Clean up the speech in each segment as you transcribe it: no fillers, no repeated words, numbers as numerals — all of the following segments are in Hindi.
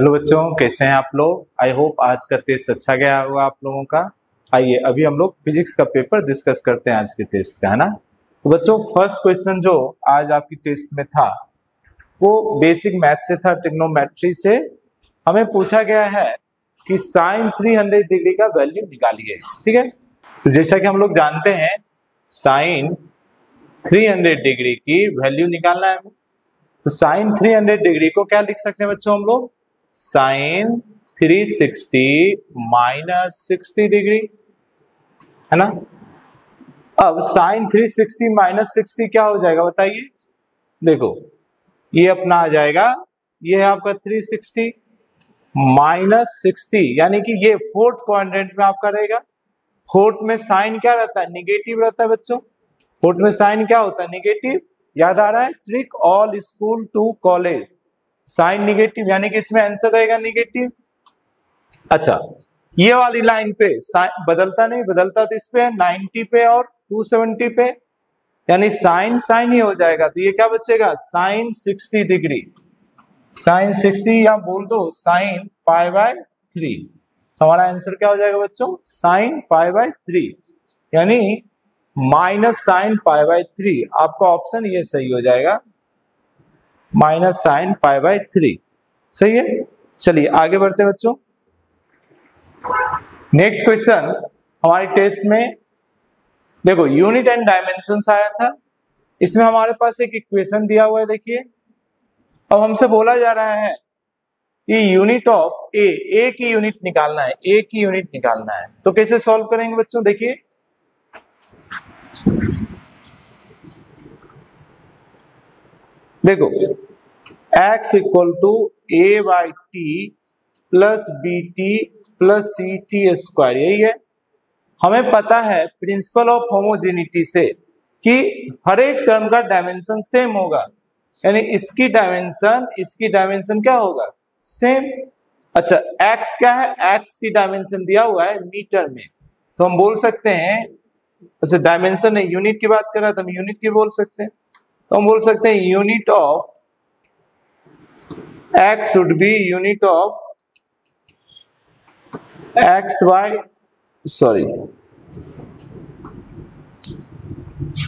हेलो बच्चों, कैसे हैं आप लोग। आई होप आज का टेस्ट अच्छा गया होगा आप लोगों का। आइए अभी हम लोग फिजिक्स का पेपर डिस्कस करते हैं आज के टेस्ट का, है ना। तो बच्चों फर्स्ट क्वेश्चन जो आज आपकी टेस्ट में था वो बेसिक मैथ से था, ट्रिग्नोमेट्री से। हमें पूछा गया है कि साइन 300 डिग्री का वैल्यू निकालिए। ठीक है, तो जैसा कि हम लोग जानते हैं साइन 300 डिग्री की वैल्यू निकालना है। तो साइन 300 डिग्री को क्या लिख सकते हैं बच्चों हम लोग, साइन 360 माइनस 60 डिग्री, है ना। अब साइन 360 माइनस 60 क्या हो जाएगा बताइए। देखो ये अपना आ जाएगा, ये है आपका 360 माइनस 60, यानी कि ये फोर्थ क्वाड्रेंट में आपका रहेगा। फोर्थ में साइन क्या रहता है, निगेटिव रहता है बच्चों। फोर्थ में साइन क्या होता है, निगेटिव। याद आ रहा है trick, all school to college, sine negative, यानी कि इसमें आंसर रहेगा निगेटिव। अच्छा, ये वाली लाइन पे साइन बदलता नहीं, बदलता तो इस पे 90 पे और 270 पे, यानी साइन साइन ही हो जाएगा। तो ये क्या बचेगा, साइन 60 डिग्री, साइन 60 या बोल दो साइन पाई बाय 3। हमारा आंसर क्या हो जाएगा बच्चों, साइन पाई बाय 3, यानी माइनस साइन पाई बाय 3। आपका ऑप्शन ये सही हो जाएगा, माइनस साइन पाई बाय 3। सही है, चलिए आगे बढ़ते हैं बच्चों। नेक्स्ट क्वेश्चन हमारे टेस्ट में देखो यूनिट एंड डायमेंशंस आया था। इसमें हमारे पास एक इक्वेशन दिया हुआ है, देखिए। अब हमसे बोला जा रहा है कि यूनिट ऑफ ए की यूनिट निकालना है, ए की यूनिट निकालना है। तो कैसे सॉल्व करेंगे बच्चों, देखिए। देखो x equal to a by t plus b t plus c t square, यही है। हमें पता है प्रिंसिपल ऑफ होमोजेनिटी से कि हर एक टर्म का डायमेंशन सेम होगा, यानी इसकी डायमेंशन क्या होगा, सेम। अच्छा x क्या है, x की डायमेंशन दिया हुआ है मीटर में, तो हम बोल सकते हैं, अच्छा डायमेंशन नहीं यूनिट की बात कर रहा था, हम यूनिट की बोल सकते हैं। तो हम बोल सकते हैं unit of x should be unit of x by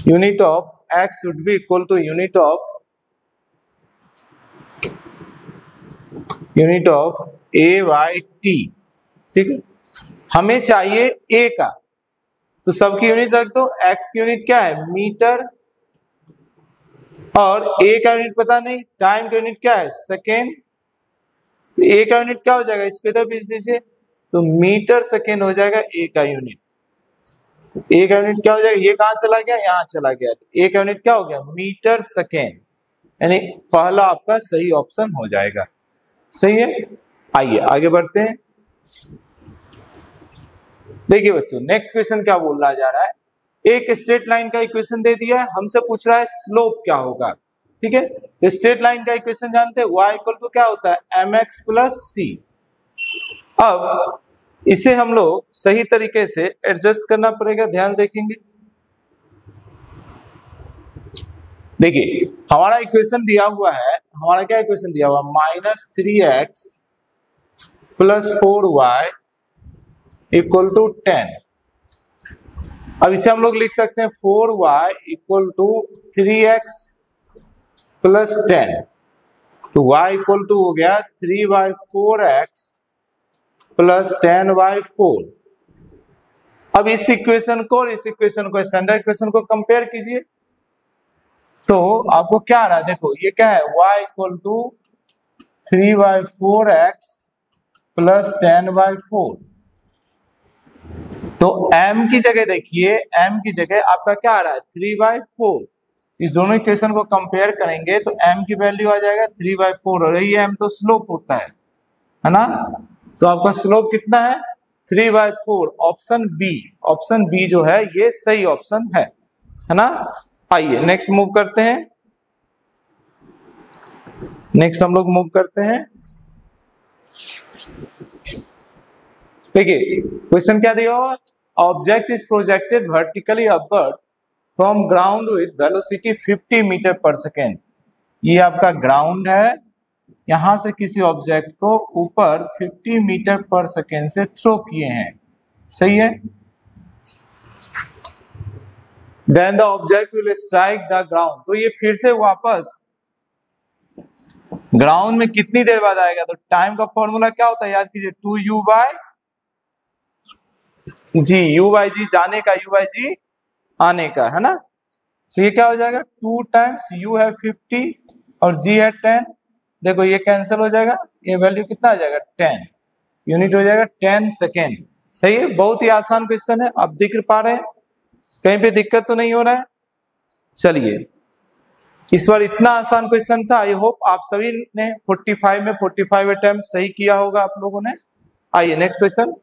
unit of x should be equal to unit of a by t। ठीक है, हमें चाहिए a का, तो सबकी यूनिट रख दो। x की यूनिट क्या है, मीटर, और a का यूनिट पता नहीं, टाइम का यूनिट क्या है, सेकेंड। तो a का यूनिट क्या हो जाएगा, इसको इधर भेज दीजिए, तो मीटर सेकेंड हो जाएगा a का यूनिट। तो a का यूनिट क्या हो जाएगा, ये कहां चला गया, यहां चला गया, तो a का यूनिट क्या हो गया, मीटर सेकेंड, यानी पहला आपका सही ऑप्शन हो जाएगा। सही है, आइए आगे बढ़ते हैं। देखिए बच्चों नेक्स्ट क्वेश्चन क्या बोलना जा रहा है, एक स्ट्रेट लाइन का इक्वेशन दे दिया है, हमसे पूछ रहा है स्लोप क्या होगा। ठीक है, तो स्ट्रेट लाइन का इक्वेशन जानते हैं, y इक्वल टू क्या होता है, mx प्लस सी। अब इसे हम लोग सही तरीके से एडजस्ट करना पड़ेगा, ध्यान देखेंगे। देखिए हमारा इक्वेशन दिया हुआ है, हमारा क्या इक्वेशन दिया हुआ, -3x plus 4y equal to 10। अब इसे हम लोग लिख सकते हैं 4y equal to 3x plus 10, तो y इक्वल टू हो गया 3/4x प्लस 10/4। अब इस इक्वेशन को और इस इक्वेशन को, स्टैंडर्ड इक्वेशन को कंपेयर कीजिए, तो आपको क्या आ रहा है, देखो ये क्या है, y equal to 3/4x plus 10/4। तो m की जगह देखिए, m की जगह आपका क्या आ रहा है, 3/4। इस दोनों इक्वेशन को कंपेयर करेंगे तो m की वैल्यू आ जाएगा 3/4, और यही m तो स्लोप होता है ना। तो आपका स्लोप कितना है, 3/4। ऑप्शन बी जो है ये सही ऑप्शन है ना। आइए नेक्स्ट मूव करते हैं। नेक्स्ट हम लोग मूव करते हैं। देखिए क्वेश्चन क्या दिया हुआ, object is projected vertically upward from ground with velocity 50 metre per second. ये आपका ग्राउंड है यहां से किसी ऑब्जेक्ट को ऊपर 50 मीटर पर सेकेंड से थ्रो किए हैं, सही है। Then the object will strike the ground, तो ये फिर से वापस ग्राउंड में कितनी देर बाद आएगा, तो टाइम का फॉर्मूला क्या होता है, याद कीजिए 2u बाय जी, u बाय जी जाने का, u बाय जी आने का, है ना। तो ये क्या हो जाएगा, 2 टाइम्स u है 50 और g है 10, देखो ये कैंसिल हो जाएगा, ये वैल्यू कितना आ जाएगा 10, यूनिट हो जाएगा 10 सेकेंड। सही है, बहुत ही आसान क्वेश्चन है, आप दिख पा रहे हैं, कहीं पे दिक्कत तो नहीं हो रहा है। चलिए, इस बार इतना आसान क्वेश्चन था, आई होप आप सभी ने 45 में 45 अटेम्प्ट सही किया होगा आप लोगों ने। आइए नेक्स्ट क्वेश्चन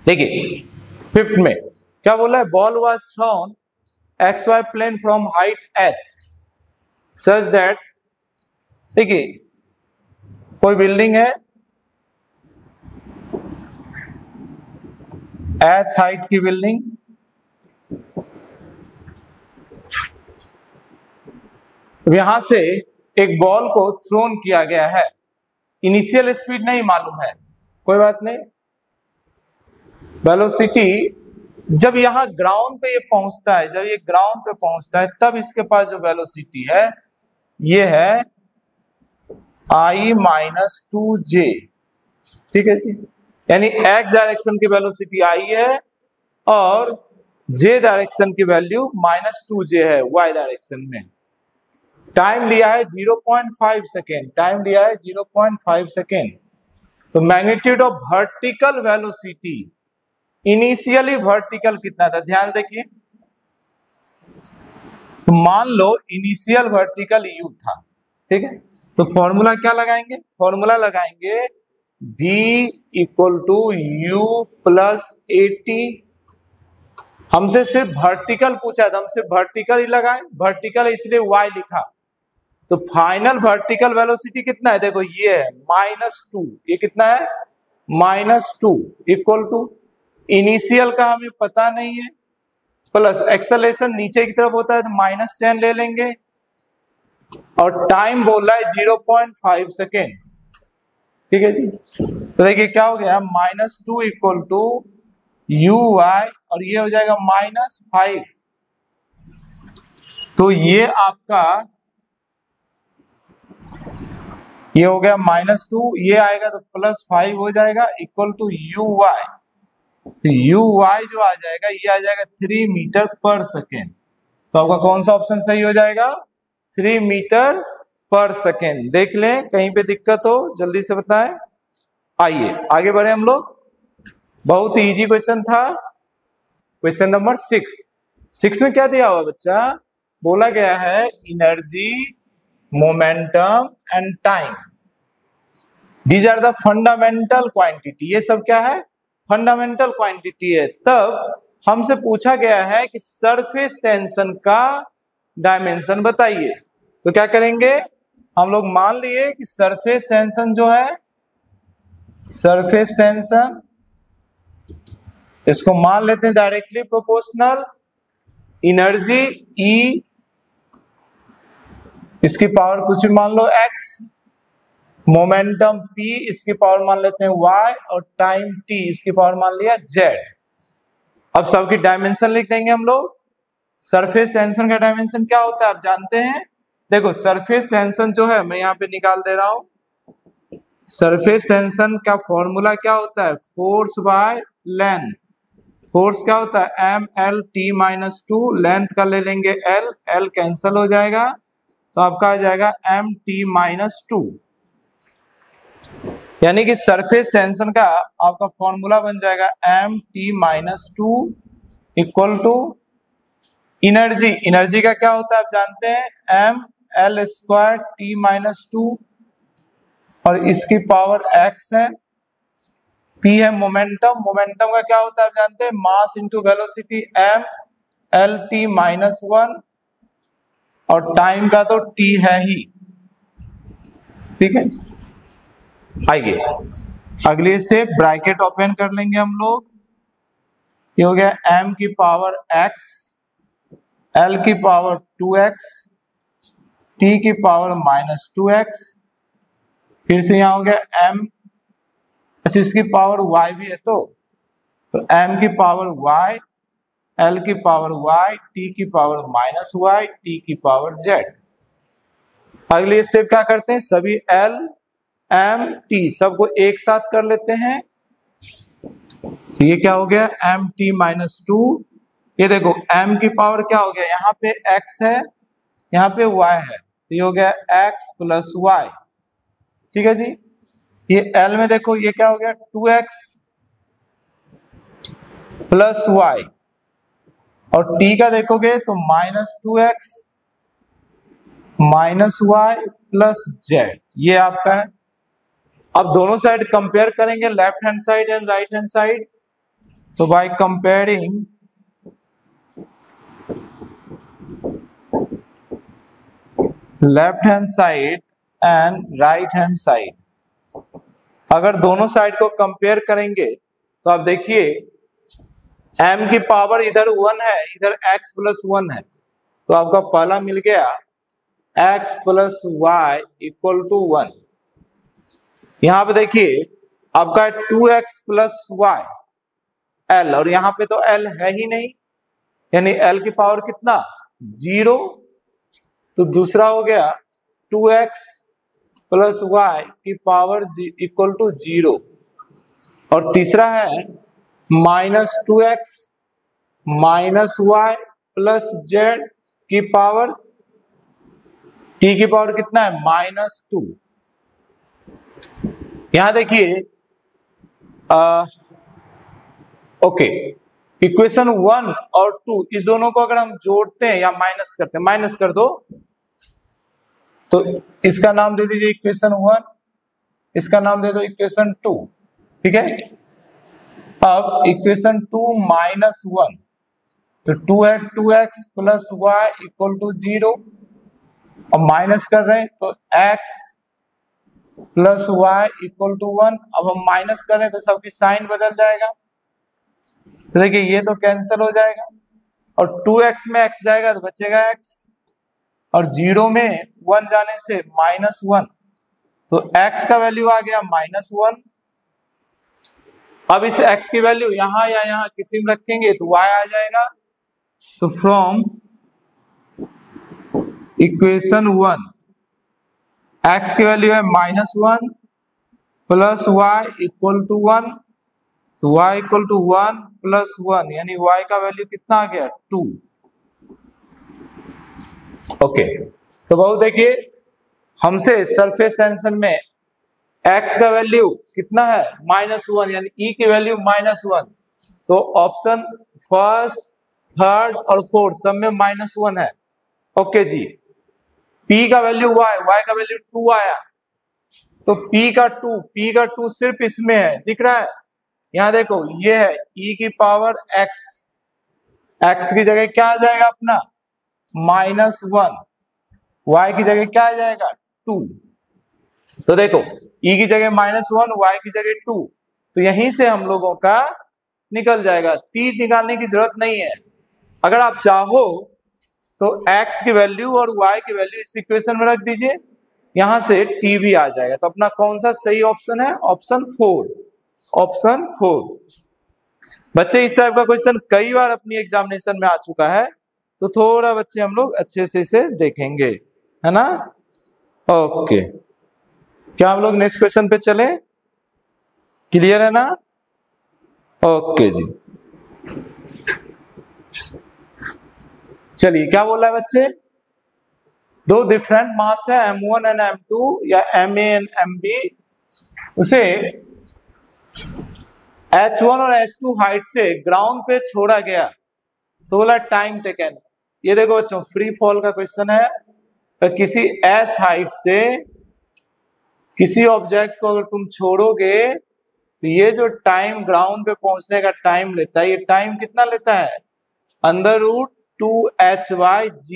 देखिए, फिफ्थ में क्या बोला है, ball was thrown XY plane from height h such that, देखिए कोई बिल्डिंग है h हाइट की बिल्डिंग, यहां से एक बॉल को थ्रोन किया गया है, इनिशियल स्पीड नहीं मालूम है, कोई बात नहीं, वेलोसिटी जब यहां ग्राउंड पे ये पहुंचता है, जब ये ग्राउंड पे पहुंचता है तब इसके पास जो वेलोसिटी है ये है I-2j, ठीक है जी, यानी x डायरेक्शन की वेलोसिटी I है और j डायरेक्शन की वैल्यू -2j है y डायरेक्शन में। टाइम लिया है 0.5 सेकेंड, टाइम लिया है 0.5 सेकेंड। तो magnitude of vertical velocity, initially vertical कितना था, ध्यान देखिए, तो मान लो इनिशियल वर्टिकल u था, ठीक है, तो फॉर्मूला क्या लगाएंगे, फॉर्मूला लगाएंगे v equal to u plus 80, हमसे सिर्फ वर्टिकल पूछा था, हम सिर्फ वर्टिकल ही लगाए, वर्टिकल इसलिए y लिखा, तो फाइनल वर्टिकल वेलोसिटी कितना है, देखो ये है -2, ये कितना है -2 इक्वल टू इनिशियल का हमें पता नहीं है, प्लस एक्सेलरेशन नीचे की तरफ होता है तो -10 ले लेंगे, और टाइम बोल रहा है 0.5 सेकेंड, ठीक है जी। तो देखिए क्या हो गया, -2 इक्वल टू uy और ये हो जाएगा -5, तो ये आपका ये हो गया -2, ये आएगा तो +5 हो जाएगा इक्वल टू uy, तो uy जो आ जाएगा ये आ जाएगा 3 मीटर पर सेकेंड, तो आपका कौन सा ऑप्शन सही हो जाएगा, 3 मीटर पर सेकेंड। देख लें कहीं पे दिक्कत हो जल्दी से बताएं। आइए आगे बढ़े हम लोग, बहुत ही इजी क्वेश्चन था, क्वेश्चन नंबर 6 में क्या दिया हुआ बच्चा, बोला गया है energy, momentum and time, these are the fundamental quantity, ये सब क्या है, फंडामेंटल क्वांटिटी है। तब हमसे पूछा गया है कि सरफेस टेंशन का डायमेंशन बताइए, तो क्या करेंगे, हम लोग मान लिए कि सरफेस टेंशन जो है, सरफेस टेंशन इसको मान लेते हैं डायरेक्टली प्रोपोर्शनल एनर्जी E, इसकी पावर कुछ भी मान लो x, मोमेंटम P इसकी पावर मान लेते हैं y, और टाइम t इसकी पावर मान लिया z। अब सबकी डायमेंशन लिख देंगे हम लोग। सरफेस टेंशन का डायमेंशन क्या होता है आप जानते हैं, देखो सरफेस टेंशन जो है मैं यहाँ पे निकाल दे रहा हूं, सरफेस टेंशन का फॉर्मूला क्या होता है, फोर्स बाय लेंथ, फोर्स क्या होता है mlt-2, लेंथ का ले लेंगे l कैंसल हो जाएगा, तो आपका आ जाएगा mt-2, यानी कि सरफेस टेंशन का आपका फॉर्मूला बन जाएगा mt-2 equal to energy, energy का क्या होता है आप जानते हैं ml²t-2, और इसकी पावर x है, p है मोमेंटम, मोमेंटम का क्या होता है आप जानते हैं मास इंटू वेलोसिटी mlt-1, और टाइम का तो t है ही, ठीक है। आइए अगली स्टेप, ब्रैकेट ओपन कर लेंगे हम लोग, ये हो गया m की पावर x, l की पावर 2x, t की पावर -2x, फिर से यहाँ हो गया m, अच्छा इसकी पावर y भी है तो m की पावर y, l की पावर y, t की पावर -y, t की पावर z। अगली स्टेप क्या करते हैं, सभी l m t सबको एक साथ कर लेते हैं। तो ये क्या हो गया mt-2, ये देखो m की पावर क्या हो गया, यहाँ पे x है यहाँ पे y है, तो ये हो गया x प्लस y। ठीक है जी, ये l में देखो ये क्या हो गया 2x प्लस y, और t का देखोगे तो -2x -y प्लस z, ये आपका है। अब दोनों साइड कंपेयर करेंगे, left hand side and right hand side. तो by comparing left hand side and right hand side, अगर दोनों साइड को कंपेयर करेंगे तो आप देखिए m की पावर इधर 1 है, इधर x प्लस 1 है, तो आपका पहला मिल गया x plus y equal to 1। यहां पे देखिए आपका 2x प्लस y l, और यहां पे तो l है ही नहीं, यानी l की पावर कितना 0, तो दूसरा हो गया 2x प्लस y की पावर इक्वल टू 0, और तीसरा है -2x minus y plus z की पावर, t की पावर कितना है -2। यहां देखिए ओके, इक्वेशन 1 और 2 इस दोनों को अगर हम जोड़ते हैं या माइनस करते हैं, माइनस कर दो तो इसका नाम दे दीजिए इक्वेशन 1, इसका नाम दे दो इक्वेशन 2। ठीक है, अब इक्वेशन 2 -1, तो 2 है 2x plus y equal to 0, और माइनस कर रहे हैं तो x plus y equal to 1। अब हम माइनस कर रहे हैं तो सबकी साइन बदल जाएगा, तो देखिए ये तो कैंसिल हो जाएगा, और 2x में x जाएगा तो बचेगा x, और 0 में 1 जाने से -1, तो x का वैल्यू आ गया -1। अब इस x की वैल्यू यहां या यहां किसी में रखेंगे तो y आ जाएगा। तो फ्रॉम इक्वेशन 1 x की वैल्यू है -1 प्लस y इक्वल टू 1, तो y इक्वल टू 1 प्लस 1, यानी y का वैल्यू कितना आ गया 2। ओके, तो बहुत देखिए हमसे सरफेस टेंशन में x का वैल्यू कितना है -1, यानी e की वैल्यू -1, तो ऑप्शन फर्स्ट थर्ड और फोर्थ सब में -1 है। ओके जी, p का वैल्यू y का वैल्यू 2 आया, तो p का 2 सिर्फ इसमें है, दिख रहा है, यहां देखो ये है e की पावर x की जगह क्या आ जाएगा अपना -1, y की जगह क्या आ जाएगा 2, तो देखो e की जगह -1, y की जगह 2, तो यहीं से हम लोगों का निकल जाएगा, t निकालने की जरूरत नहीं है। अगर आप चाहो तो x की वैल्यू और y की वैल्यू इस इक्वेशन में रख दीजिए, यहां से t भी आ जाएगा, तो अपना कौन सा सही ऑप्शन है, ऑप्शन 4, ऑप्शन 4। बच्चे इस टाइप का क्वेश्चन कई बार अपनी एग्जामिनेशन में आ चुका है, तो थोड़ा बच्चे हम लोग अच्छे से इसे देखेंगे, है ना। ओके, क्या हम लोग नेक्स्ट क्वेश्चन पे चले, क्लियर है ना। ओके जी, चलिए क्या बोल रहा है बच्चे, दो डिफरेंट मास है m1 एंड m2 या ma एंड mb, उसे h1 और h2 हाइट से ग्राउंड पे छोड़ा गया, तो बोला टाइम टेकन। ये देखो बच्चों फ्री फॉल का क्वेश्चन है, तो किसी h हाइट से किसी ऑब्जेक्ट को अगर तुम छोड़ोगे तो ये जो टाइम ग्राउंड पे पहुंचने का टाइम लेता है, ये टाइम कितना लेता है √2hy(g).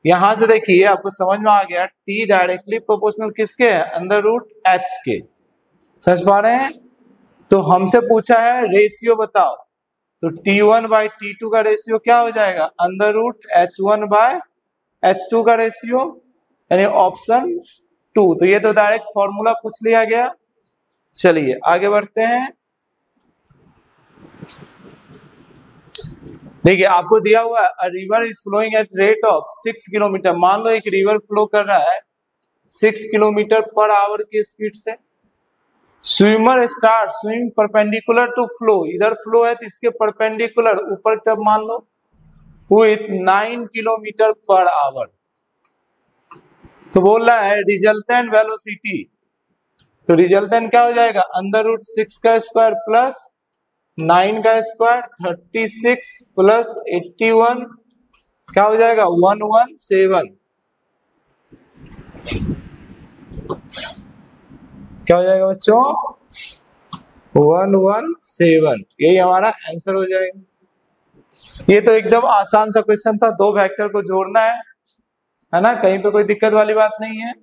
यहां से देखिए आपको समझ में आ गया t डायरेक्टली प्रोपोर्शनल किसके है √h के, समझ पा रहे हैं। तो हमसे पूछा है रेशियो बताओ, तो t1/t2 का रेशियो क्या हो जाएगा √h1/h2 का रेशियो, यानी ऑप्शन 2। तो ये तो डायरेक्ट फॉर्मूला पूछ लिया गया। चलिए आगे बढ़ते हैं। देखिए आपको दिया हुआ है river is flowing at rate of 6 kilometre. मान लो एक रिवर फ्लो कर रहा है 6 किलोमीटर पर आवर की स्पीड से। Swimmer start swimming perpendicular to flow, इधर फ्लो है तो इसके परपेंडिकुलर ऊपर तब मान लो विथ 9 किलोमीटर पर आवर। तो बोल रहा है रिजल्टेंट वेलोसिटी, तो रिजल्टेंट क्या हो जाएगा √6 का स्क्वायर प्लस 9 का स्क्वायर 36 प्लस 81 क्या हो जाएगा 117। क्या हो जाएगा बच्चों 117। यही हमारा आंसर हो जाएगा। ये तो एकदम आसान सा क्वेश्चन था, 2 वेक्टर को जोड़ना है ना, कहीं पे कोई दिक्कत वाली बात नहीं है।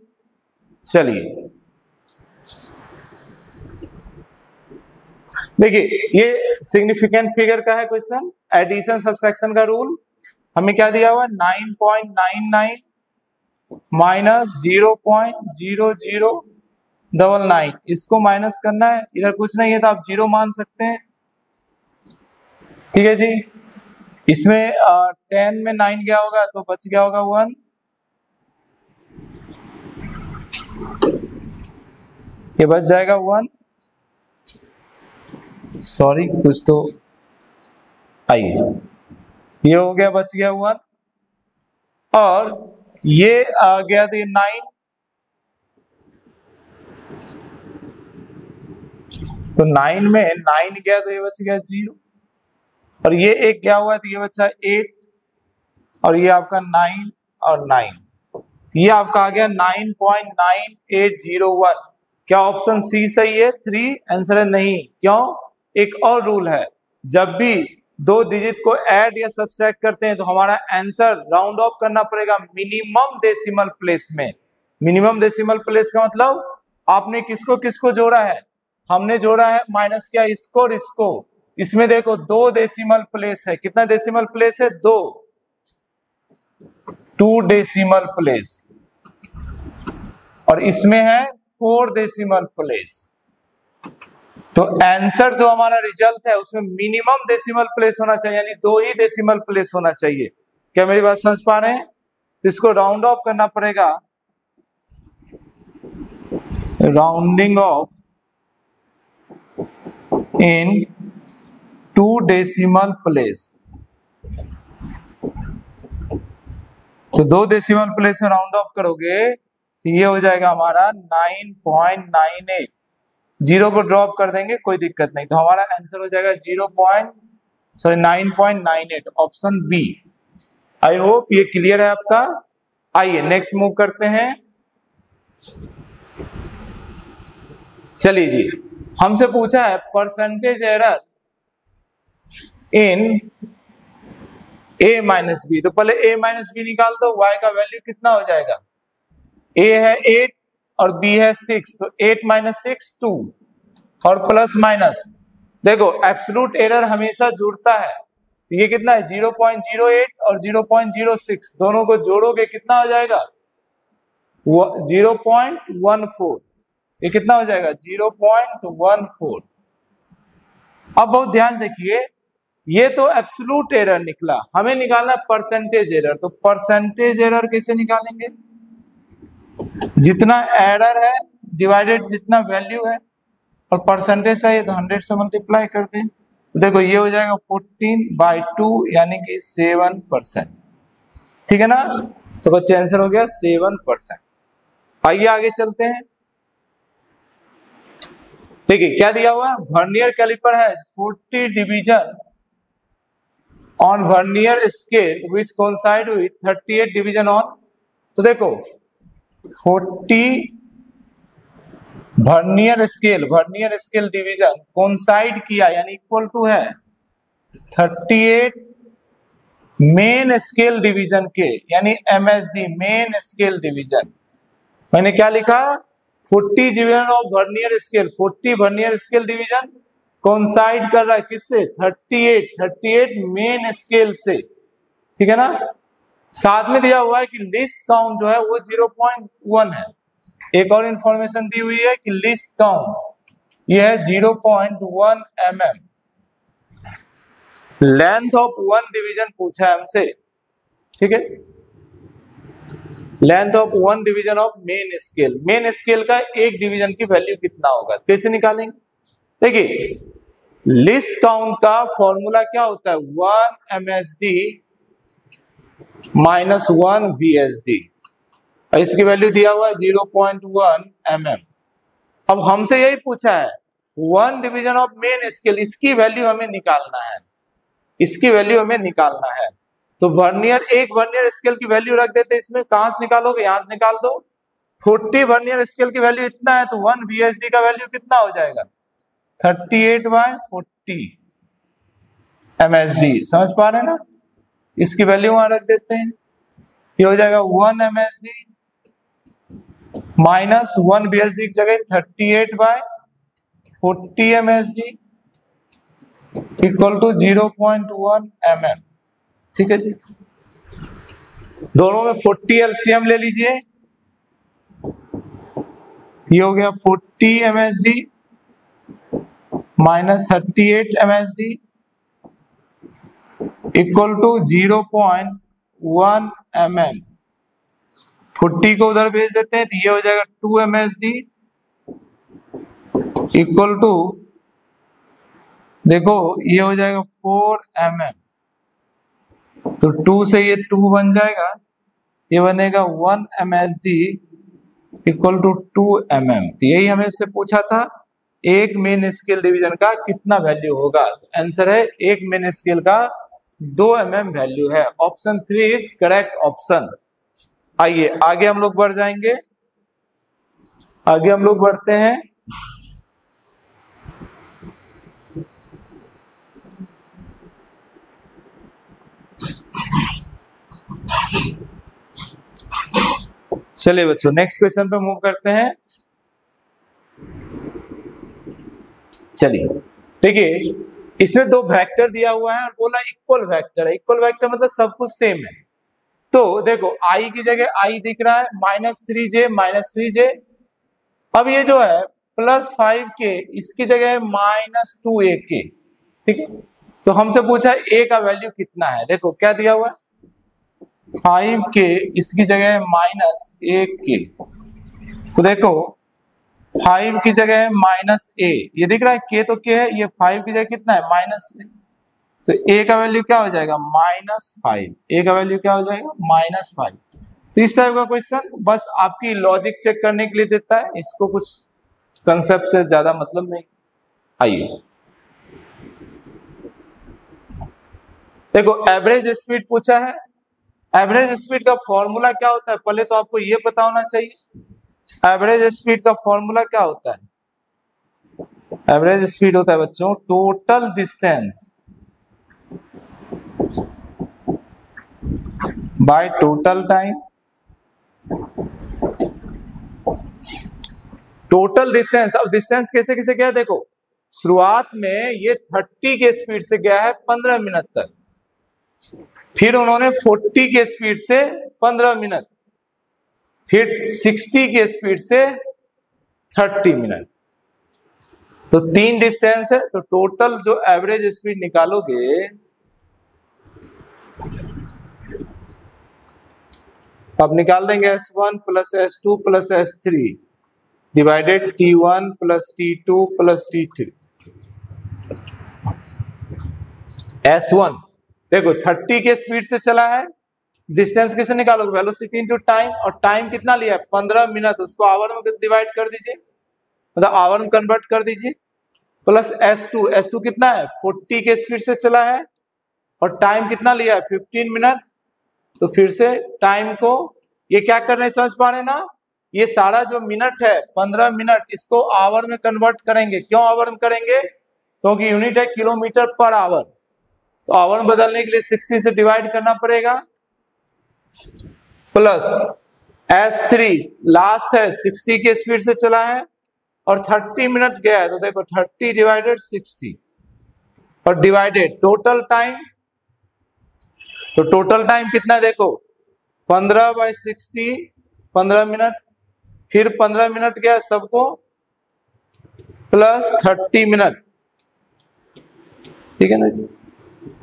चलिए देखिए ये सिग्निफिकेंट फिगर का है क्वेश्चन, एडिशन सब्सट्रैक्शन का रूल। हमें क्या दिया हुआ 9.99 माइनस 0.0099, इसको माइनस करना है, इधर कुछ नहीं है तो आप 0 मान सकते हैं। ठीक है जी, इसमें 10 में 9 क्या होगा तो बच गया होगा 1, ये बच जाएगा 1। सॉरी कुछ तो आइए, ये हो गया बच गया 1 और ये आ गया तो ये 9, तो 9 में 9 गया तो ये बच गया 0 और ये एक गया हुआ तो ये बचा 8 और ये आपका 9 और 9, ये आपका आ गया 9.9801। क्या ऑप्शन सी सही है 3? आंसर है नहीं। क्यों? एक और रूल है, जब भी 2 डिजिट को ऐड या सब्सट्रैक्ट करते हैं तो हमारा आंसर राउंड ऑफ करना पड़ेगा मिनिमम डेसिमल प्लेस में। मिनिमम डेसिमल प्लेस का मतलब आपने किसको किसको जोड़ा है, हमने जोड़ा है माइनस क्या इसको और इसको। इसमें देखो 2 डेसिमल प्लेस है, कितना डेसिमल प्लेस है 2 डेसिमल प्लेस और इसमें है 4 डेसिमल प्लेस। तो आंसर जो हमारा रिजल्ट है उसमें मिनिमम डेसिमल प्लेस होना चाहिए, यानी 2 ही डेसिमल प्लेस होना चाहिए। क्या मेरी बात समझ पा रहे हैं? तो इसको राउंड ऑफ करना पड़ेगा, राउंडिंग ऑफ इन 2 डेसिमल प्लेस। तो 2 डेसिमल प्लेस में राउंड ऑफ करोगे तो ये हो जाएगा हमारा 9.98। 0 को ड्रॉप कर देंगे कोई दिक्कत नहीं, तो हमारा आंसर हो जाएगा 9.98 ऑप्शन बी। आई होप ये क्लियर है आपका। आइए नेक्स्ट मूव करते हैं। चलिए जी, हमसे पूछा है percentage error in a minus b. तो पहले a माइनस बी निकाल दो, y का वैल्यू कितना हो जाएगा, a है 8 और b है 6, तो 8 माइनस 6 2 और प्लस माइनस देखो एब्सोल्यूट एरर हमेशा जुड़ता है, तो ये कितना है 0.08 और 0.06 दोनों को जोड़ोगे कितना हो जाएगा 0.14। ये कितना हो जाएगा 0.14। अब बहुत ध्यान देखिए, ये तो एब्सोल्यूट एरर निकला, हमें निकालना परसेंटेज एरर। तो परसेंटेज एरर कैसे निकालेंगे, जितना एरर है डिवाइडेड जितना वैल्यू है और परसेंटेज है तो 100 से मल्टीप्लाई कर दें, तो देखो ये हो जाएगा 14/2 यानी कि 7%। ठीक है ना, तो बच्चे आंसर हो गया 7%। आइए आगे चलते हैं। देखिए क्या दिया हुआ, वर्नियर कैलिपर है 40 division on vernier scale which coincide with 38 division on. तो देखो 40 वर्नियर स्केल डिवीजन कोइंसाइड किया यानी इक्वल टू है 38 मेन स्केल डिवीजन के, यानी MSD मेन स्केल डिवीजन। मैंने क्या लिखा 40 division of vernier scale, 40 vernier scale division coincide कर रहा है किससे 38 मेन स्केल से। ठीक है ना, साथ में दिया हुआ है कि लिस्ट काउंट जो है वो 0.1 है। एक और इंफॉर्मेशन दी हुई है कि लिस्ट काउंट ये है 0.1 mm। Length of one division पूछा है हमसे, ठीक है। Length of one division of main scale, main scale का एक डिवीजन की वैल्यू कितना होगा, कैसे निकालेंगे? देखिए लिस्ट काउंट का फॉर्मूला क्या होता है, 1 MSD माइनस 1 VSD, इसकी वैल्यू दिया हुआ है 0.1 mm। अब हमसे यही पूछा है one division of main scale, इसकी वैल्यू हमें निकालना है, इसकी वैल्यू हमें निकालना है। तो वर्नियर, एक वर्नियर स्केल की वैल्यू रख देते, इसमें कहां से निकालोगे, यहां से निकाल दो। 40 वर्नियर स्केल की वैल्यू इतना है, तो 1 VSD का वैल्यू कितना हो जाएगा, 38/40 MSD। समझ पा रहे हैं ना, इसकी वैल्यू वहां रख देते हैं, ये हो जाएगा 1 MSD माइनस 1 VSD की जगह 38/40 MSD इक्वल टू 0.1 mm। ठीक है जी, दोनों में 40 LCM ले लीजिए, ये हो गया 40 MSD minus 38 MSD equal to 0.1 mm। 40 को उधर भेज देते हैं, तो ये हो जाएगा 2 MSD इक्वल टू, देखो ये हो जाएगा 4 mm। तो 2 से ये 2 बन जाएगा, ये बनेगा 1 MSD इक्वल टू 2 mm। तो यही हमें इससे पूछा था, एक मेन स्केल डिवीजन का कितना वैल्यू होगा। आंसर है एक मेन स्केल का 2 mm वैल्यू है। Option 3 is correct option. आइए आगे हम लोग बढ़ जाएंगे, आगे हम लोग बढ़ते हैं। चलिए बच्चों नेक्स्ट क्वेश्चन पे मूव करते हैं। चलिए देखिए, इसमें दो वेक्टर दिया हुआ है और बोला इक्वल वेक्टर है। इक्वल वेक्टर मतलब सब कुछ सेम है। तो देखो आई की जगह आई दिख रहा है, -3j -3j। अब ये जो है +5k, इसकी जगह है -2ak। ठीक है, तो हमसे पूछा a का वैल्यू कितना है। देखो क्या दिया हुआ है, 5k, इसकी जगह है -1k। तो देखो 5 की जगह है -a, ये दिख रहा है k तो k है, ये 5 की जगह कितना है -a। तो a का वैल्यू क्या हो जाएगा, -5। a का वैल्यू क्या हो जाएगा, -5। तो इस टाइप का क्वेश्चन बस आपकी लॉजिक चेक करने के लिए देता है, इसको कुछ कंसेप्ट से ज्यादा मतलब नहीं। आइए देखो एवरेज स्पीड पूछा है। एवरेज स्पीड का फॉर्मूला क्या होता है, पहले तो आपको ये पता होना चाहिए। एवरेज स्पीड का फॉर्मूला क्या होता है, एवरेज स्पीड होता है बच्चों total distance by total time. Total distance, अब डिस्टेंस कैसे कैसे गया, देखो शुरुआत में ये 30 के स्पीड से गया है 15 मिनट तक, फिर उन्होंने 40 के स्पीड से 15 मिनट, फिर 60 के स्पीड से 30 मिनट। तो 3 डिस्टेंस है, तो टोटल जो एवरेज स्पीड निकालोगे, अब निकाल देंगे S1 + S2 + S3 divided T1 + T2 + T3। S1 देखो 30 के स्पीड से चला है, डिस्टेंस कैसे निकालोगे, वेलोसिटी इनटू टाइम, और टाइम कितना लिया है 15 मिनट, उसको आवर में डिवाइड कर दीजिए, मतलब आवर में कन्वर्ट कर दीजिए, प्लस S2। S2 कितना है 40 के स्पीड से चला है और टाइम कितना लिया है 15 मिनट। तो फिर से टाइम को ये क्या कर रहे हैं, समझ पा रहे हैं ना, ये सारा जो मिनट है 15 मिनट, इसको आवर में कन्वर्ट करेंगे। क्यों आवर में करेंगे, क्योंकि यूनिट है किलोमीटर पर आवर, तो आवर में बदलने के लिए 60 से डिवाइड करना पड़ेगा, प्लस S3 लास्ट है 60 के स्पीड से चला है और 30 मिनट गया है, तो देखो 30 डिवाइडेड 60 और डिवाइडेड टोटल टाइम। तो टोटल टाइम कितना है, देखो 15/60 15 मिनट, फिर 15 मिनट गया सबको प्लस 30 मिनट, ठीक है ना जी।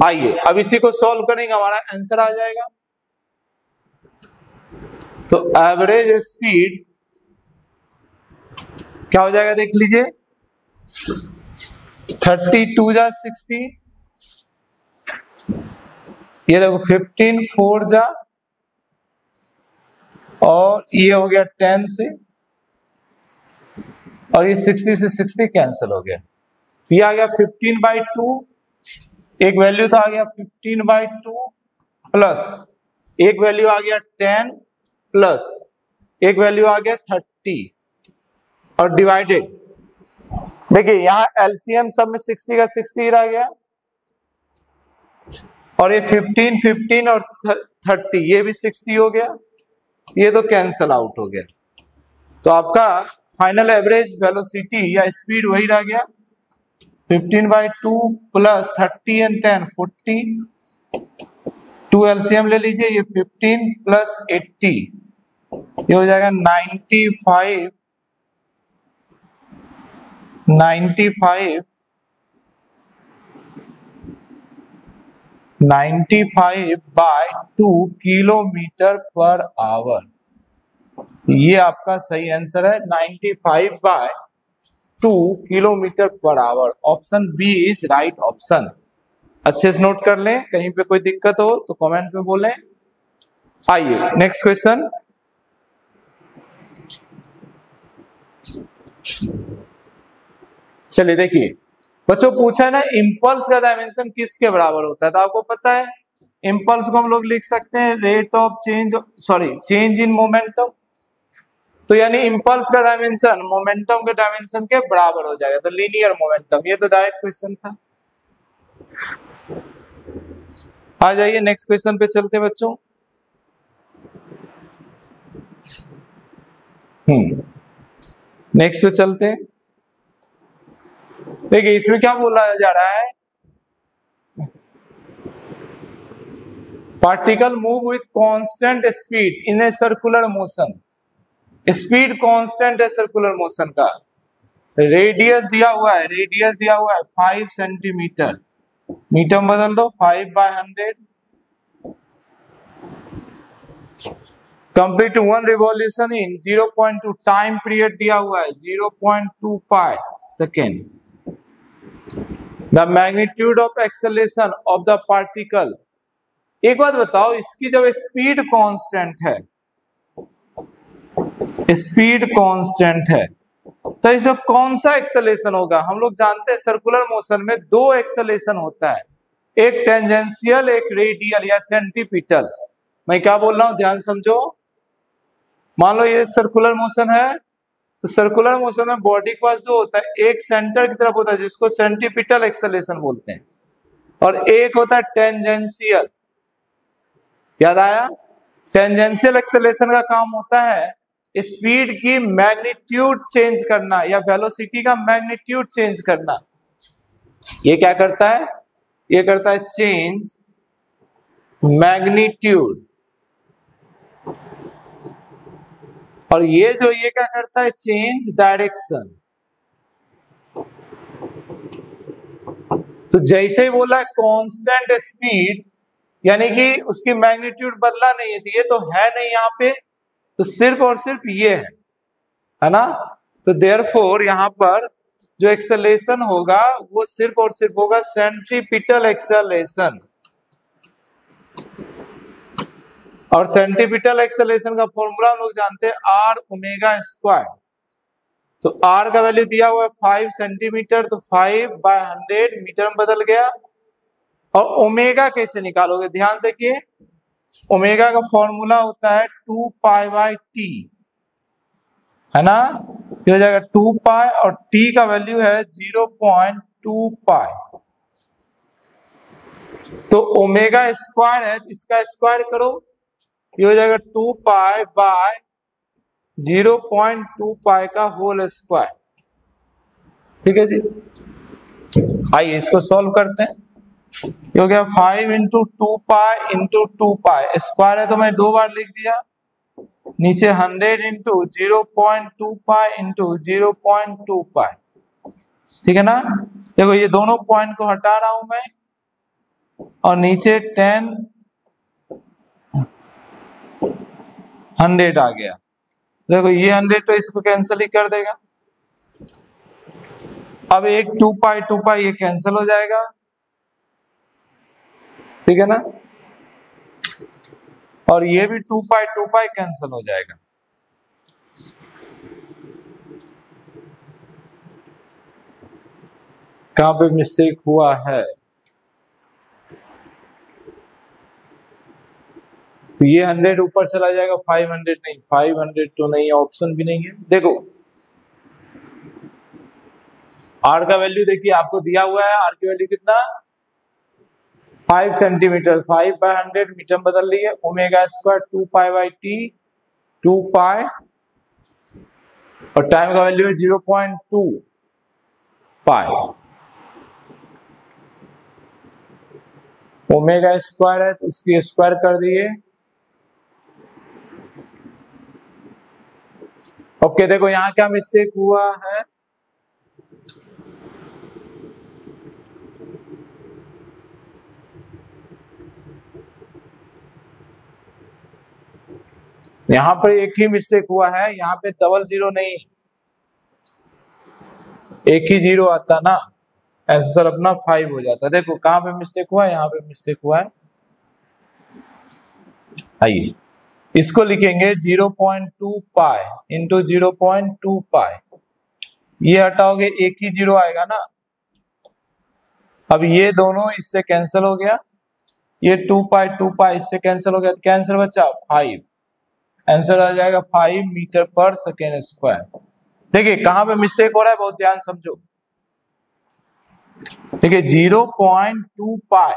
आइए अब इसी को सॉल्व करेंगे, हमारा आंसर आ जाएगा। तो एवरेज स्पीड क्या हो जाएगा देख लीजिए, 32 जा 60, ये देखो 15 4 जा, और ये हो गया 10 से, और ये 60 से 60 कैंसिल हो गया, ये आ गया 15/2, एक वैल्यू तो आ गया 15/2 प्लस एक वैल्यू आ गया 10 प्लस एक वैल्यू आ गया 30 और डिवाइडेड। देखिए यहां एलसीएम सब में 60 का 60 रह गया, और ये 15 15 और 30 ये भी 60 हो गया, ये तो कैंसल आउट हो गया। तो आपका फाइनल एवरेज वेलोसिटी या स्पीड वही रह गया 15/2 प्लस 30 एंड 10 40, 2 एलसीएम ले लीजिए, ये 15 प्लस 80 ये हो जाएगा 95 95/2 किलोमीटर पर आवर, ये आपका सही आंसर है 95/2 kilometre per hour. Option b is right option. अच्छे से नोट कर लें, कहीं पे कोई दिक्कत हो तो कमेंट में बोलें। आइए नेक्स्ट क्वेश्चन, चलिए देखिए बच्चों पूछा है ना इंपल्स का डायमेंशन किसके बराबर होता है, तो आपको पता है इंपल्स को हम लोग लिख सकते हैं rate of change in momentum, तो यानी इंपल्स का डायमेंशन मोमेंटम के डायमेंशन के बराबर हो जाएगा, तो लीनियर मोमेंटम, ये तो डायरेक्ट क्वेश्चन था। आ जाइए नेक्स्ट क्वेश्चन पे चलते हैं बच्चों। नेक्स्ट पे चलते हैं। देखिए इसमें क्या बोला जा रहा है, particle move with constant speed in a circular motion, speed constant है सर्कुलर मोशन का, रेडियस दिया हुआ है 5 सेंटीमीटर, मीटर बदल दो 5/100, complete 1 revolution in 0.2, time period दिया हुआ है 0.25 second, the magnitude of acceleration of the particle. एक बात बताओ, इसकी जब स्पीड कांस्टेंट है, स्पीड कांस्टेंट है, तो इसमें कौन सा एक्सेलरेशन होगा? हम लोग जानते हैं सर्कुलर मोशन में 2 एक्सेलरेशन होता है, एक टेंजेंशियल एक रेडियल या सेंटीपिटल। मैं क्या बोल रहा हूं ध्यान समझो, मान लो ये सर्कुलर मोशन है, तो सर्कुलर मोशन में बॉडी के पास 2 होता है, एक सेंटर की तरफ होता है जिसको सेंटीपिटल एक्सेलरेशन बोलते हैं, और एक होता है टेंजेंशियल। याद आया? टेंजेंशियल एक्सेलरेशन का काम होता है स्पीड की मैग्नीट्यूड चेंज करना या वेलोसिटी का मैग्नीट्यूड चेंज करना। ये क्या करता है? ये करता है चेंज मैग्नीट्यूड, और ये क्या करता है? Change direction. तो जैसे ही बोला कांस्टेंट स्पीड, यानी कि उसकी मैग्नीट्यूड बदला नहीं है, तो ये तो है नहीं यहाँ पे, तो सिर्फ और सिर्फ ये है ना। तो देयरफॉर यहाँ पर जो एक्सेलरेशन होगा वो सिर्फ और सिर्फ होगा सेंट्रीपिटल एक्सेलरेशन, और सेंटीपिटल एक्सेलरेशन का फॉर्मूला हम लोग जानते हैं R ओमेगा स्क्वायर। तो R का वैल्यू दिया हुआ है 5 सेंटीमीटर, तो 5/100 मीटर में बदल गया। और ओमेगा कैसे निकालोगे? ध्यान देखिए, ओमेगा का फॉर्मूला होता है 2π/t, है ना। ये हो जाएगा 2π, और t का वैल्यू है 0.2π, तो ओमेगा स्क्वायर है, इसका स्क्वायर करो, ये हो जाएगा 2π/0.2π का होल स्क्वायर। ठीक है जी, आइए इसको सॉल्व करते हैं। ये हो गया 5 × 2π × 2π, स्क्वायर है तो मैं 2 बार लिख दिया, नीचे 100 इंटू 0.2 पाई इंटू 0.2 पाई, ठीक है ना। देखो ये दोनों पॉइंट को हटा रहा हूं मैं, और नीचे 10 100 आ गया। देखो ये 100 तो इसको कैंसिल ही कर देगा। अब एक 2 पाई ये कैंसिल हो जाएगा, ठीक है ना, और ये भी 2 पाई कैंसिल हो जाएगा। कहां पे मिस्टेक हुआ है? तो ये 100 ऊपर चला जाएगा, 500 नहीं, 500 तो नहीं, ऑप्शन भी नहीं है। देखो आर का वैल्यू देखिए आपको दिया हुआ है, आर की वैल्यू कितना, 5 सेंटीमीटर, 5/100 मीटर बदल रही है, omega square 2 pi by T 2 पाई, और टाइम का वैल्यू है 0.2 पाई, ओमेगा स्क्वायर है तो उसकी स्क्वायर कर दिए। ओके देखो यहां क्या मिस्टेक हुआ है, यहां पर एक ही मिस्टेक हुआ है, यहाँ पे डबल जीरो नहीं, एक ही जीरो आता ना, आंसर अपना 5 हो जाता। देखो कहां पे मिस्टेक हुआ है, यहाँ पे मिस्टेक हुआ है। आइए इसको लिखेंगे 0.2 पाई इंटू 0.2 पाई, ये हटाओगे एक ही जीरो आएगा ना। अब ये दोनों इससे कैंसिल हो गया, ये 2 पाई इससे कैंसिल हो गया, कैंसिल बचा 5, आंसर आ जाएगा 5 मीटर पर सेकेंड स्क्वायर। देखिए कहां पे मिस्टेक हो रहा है, बहुत ध्यान समझो। देखिए 0.2 पाई,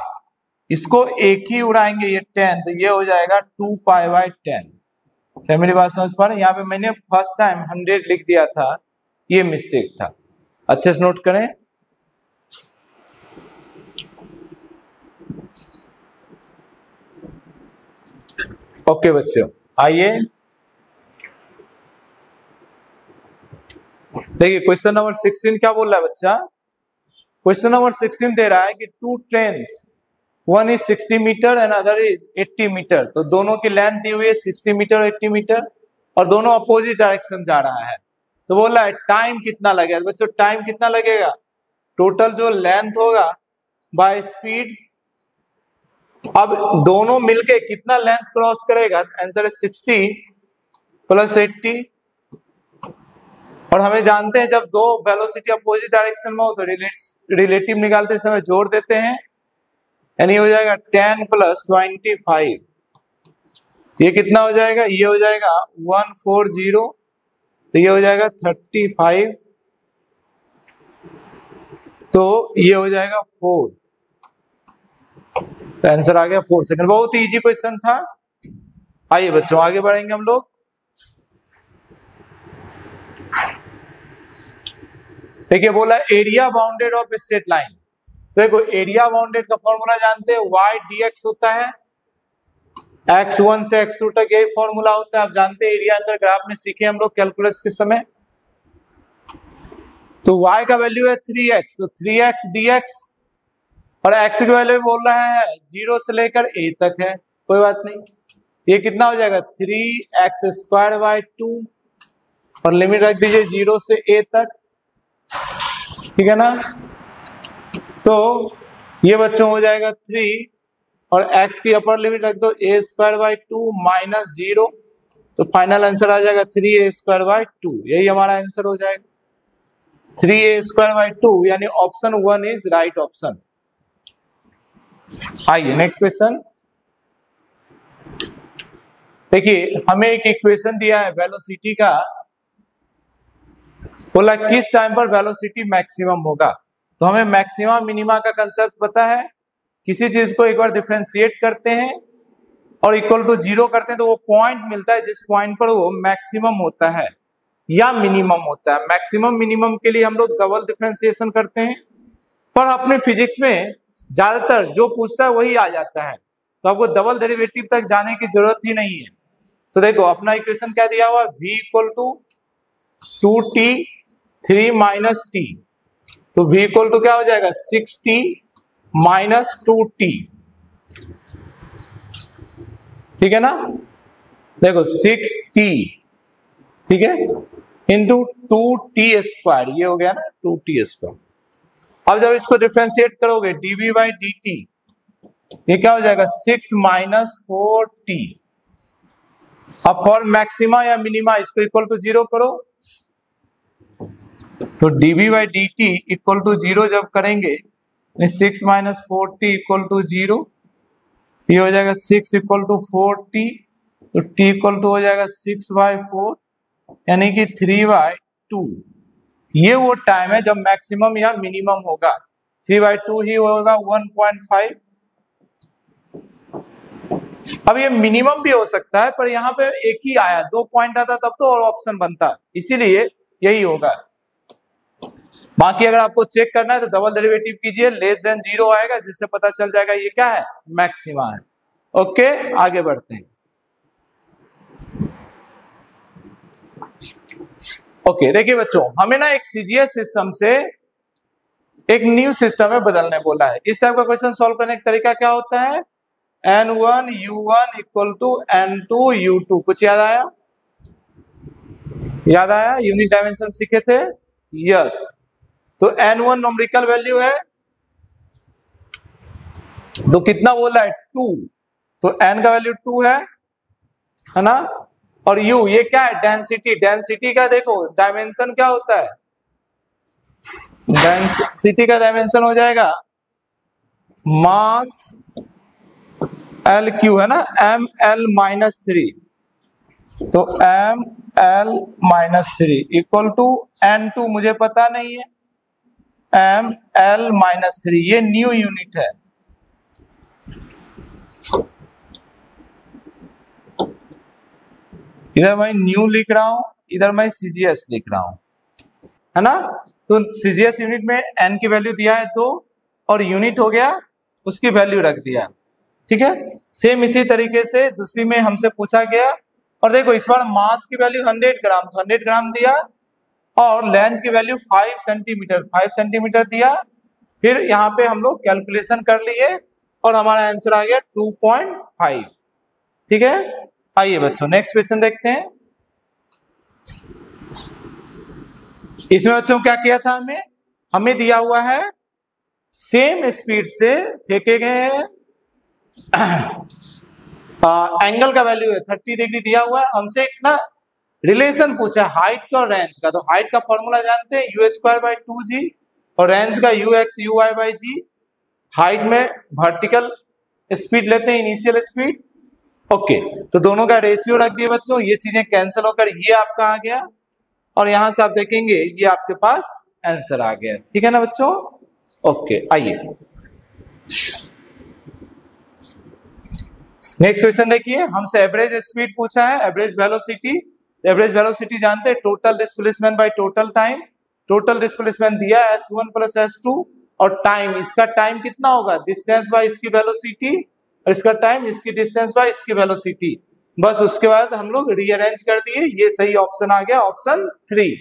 इसको एक ही उड़ाएंगे, ये 10, तो ये हो जाएगा 2 पाई बाई 10। क्या मेरी बात समझ पा रहे हैं? यहाँ पे मैंने फर्स्ट टाइम 100 लिख दिया था, ये मिस्टेक था, अच्छे से नोट करें। ओके बच्चों आइए देखिए क्वेश्चन नंबर 16 क्या बोल रहा है बच्चा। क्वेश्चन नंबर 16 दे रहा है कि 2 trains, one is 60 metre and other is 80 metre, तो दोनों की लेंथ दी हुई है 60 मीटर और 80 मीटर, और दोनों अपोजिट डायरेक्शन जा रहा है। तो बोल रहा है टाइम कितना लगेगा। बच्चों टाइम कितना लगेगा, टोटल जो लेंथ होगा बाय स्पीड, अब दोनों मिलके कितना लेंथ क्रॉस करेगा, आंसर है 60 प्लस 80, और हमें जानते हैं जब दो वेलोसिटी अपोजिट डायरेक्शन में हो तो रिलेटिव निकालते समय जोड़ देते हैं, यानी हो जाएगा 10 प्लस 25, ये कितना हो जाएगा, ये हो जाएगा 140, तो ये हो जाएगा 35, तो ये हो जाएगा 4, तो आंसर आ गया 4 सेकंड। बहुत इजी क्वेश्चन था। आइए बच्चों आगे बढ़ेंगे हम लोग। देखिए बोला area bounded of straight line, देखो एरिया बाउंडेड का फॉर्मूला जानते हैं, y dx होता है, x1 से x2 तक यही फॉर्मूला होता है। आप जानते हैं एरिया अंदर ग्राफ में सीखे हम लोग कैलकुलस के समय। तो y का वैल्यू है 3x, तो 3x dx, और x की वैल्यू बोल रहा है 0 से लेकर a तक है, कोई बात नहीं, ये कितना हो जाएगा 3x स्क्वायर बाय 2, और लिमिट रख दीजिए 0 से a तक, ठीक है ना। तो ये बच्चों हो जाएगा 3, और x की अपर लिमिट रख दो a स्क्वायर बाय 2 माइनस 0, तो फाइनल आंसर आ जाएगा 3a स्क्वायर बाय 2, यही हमारा आंसर हो जाएगा 3a स्क्वायर बाय 2, यानी ऑप्शन 1 इज राइट ऑप्शन। आइए नेक्स्ट क्वेश्चन। देखिए हमें एक इक्वेशन दिया है वेलोसिटी का, बोला किस टाइम पर वेलोसिटी मैक्सिमम होगा। तो हमें मैक्सिमा मिनिमा का कंसेप्ट पता है, किसी चीज को एक बार डिफरेंशिएट करते हैं और इक्वल टू 0 करते हैं तो वो पॉइंट मिलता है जिस पॉइंट पर वो मैक्सिमम होता है या मिनिमम होता है। मैक्सिमम मिनिमम के लिए हम लोग डबल डिफरेंशिएशन करते हैं, पर अपने फिजिक्स में ज्यादातर जो पूछता है वही आ जाता है, तो आपको डबल डेरिवेटिव तक जाने की जरूरत ही नहीं है। तो देखो अपना इक्वेशन क्या दिया हुआ, v equal to 2t 3 minus t, तो v इक्वल टू क्या हो जाएगा 6t माइनस 2t, ठीक है ना। देखो 6t, ठीक है, इंटू 2t स्क्वायर, ये हो गया ना 2t स्क्वायर। अब जब इसको डिफरेंशिएट करोगे dv बाई dt, ये क्या हो जाएगा 6 माइनस 4t। अब फॉर मैक्सिमा या मिनिमा इसको इक्वल टू 0 करो, तो dv by dt equal to 0 जब करेंगे 6 माइनस 4t इक्वल टू 0, ये हो जाएगा 6 इक्वल टू 4t, तो t इक्वल टू हो जाएगा 6/4 यानी कि 3/2। ये वो टाइम है जब मैक्सिमम या मिनिमम होगा, 3/2 ही होगा 1.5। अब ये मिनिमम भी हो सकता है, पर यहाँ पे एक ही आया, 2 पॉइंट आता तब तो और ऑप्शन बनता, इसीलिए यही होगा। बाकी अगर आपको चेक करना है तो डबल डेरिवेटिव कीजिए, लेस देन 0 आएगा, जिससे पता चल जाएगा ये क्या है, मैक्सिमा है। ओके, आगे बढ़ते हैं। ओके, देखिए बच्चों, हमें ना एक सीजीएस सिस्टम से एक न्यू सिस्टम में बदलने बोला है। इस टाइप का क्वेश्चन सॉल्व करने का तरीका क्या होता है, n1 u1 equal to n2 u2। कुछ याद आया? याद आया? यूनिट डायमेंशन सीखे थे, यस। तो n1 न्यूमेरिकल वैल्यू है, तो कितना बोला है 2, तो n का वैल्यू 2 है ना। और u ये क्या है, डेंसिटी। डेंसिटी का देखो डायमेंशन क्या होता है, डेंसिटी का डायमेंशन हो जाएगा मास एल क्यू, है ना, एम एल माइनस 3, तो m l minus 3 equal to n2 मुझे पता नहीं है, एम एल माइनस 3, ये न्यू यूनिट है। इधर मैं न्यू लिख रहा हूं, इधर मैं सीजीएस लिख रहा हूं, है ना। तो सीजीएस यूनिट में n की वैल्यू दिया है 2 और यूनिट हो गया उसकी वैल्यू रख दिया, ठीक है। सेम इसी तरीके से दूसरी में हमसे पूछा गया, और देखो इस बार मास की वैल्यू 100 ग्राम, तो 100 ग्राम दिया, और लेंथ की वैल्यू 5 सेंटीमीटर, 5 सेंटीमीटर दिया। फिर यहाँ पे हम लोग कैलकुलेशन कर लिए और हमारा आंसर आ गया 2.5, ठीक है। आइए बच्चों नेक्स्ट क्वेश्चन देखते हैं। इसमें बच्चों क्या किया था, हमें दिया हुआ है सेम स्पीड से फेंके गए एंगल का वैल्यू है 30 डिग्री दिया हुआ है। हमसे एक ना रिलेशन पूछा हाइट का और रेंज का, तो हाइट का फॉर्मूला जानते हैं u²/2g और रेंज का ux/uy/g। हाइट में वर्टिकल स्पीड लेते हैं, इनिशियल स्पीड। ओके, तो दोनों का रेशियो रख दिए बच्चों, ये चीजें कैंसिल होकर ये आपका आ गया, और यहां से आप देखेंगे ये आपके पास आंसर आ गया, ठीक है ना बच्चों। ओके, आइए नेक्स्ट क्वेश्चन देखिए। हमसे एवरेज स्पीड पूछा है, एवरेज वेलोसिटी। एवरेज वेलोसिटी जानते हैं total displacement by total time. Total displacement दिया है s1 प्लस s2, और टाइम, इसका टाइम कितना होगा, डिस्टेंस बाय इसकी वेलोसिटी, और इसका टाइम इसकी डिस्टेंस बाय इसकी वेलोसिटी। बस उसके बाद हम लोग रीअरेंज कर दिए, ये सही ऑप्शन आ गया, ऑप्शन 3।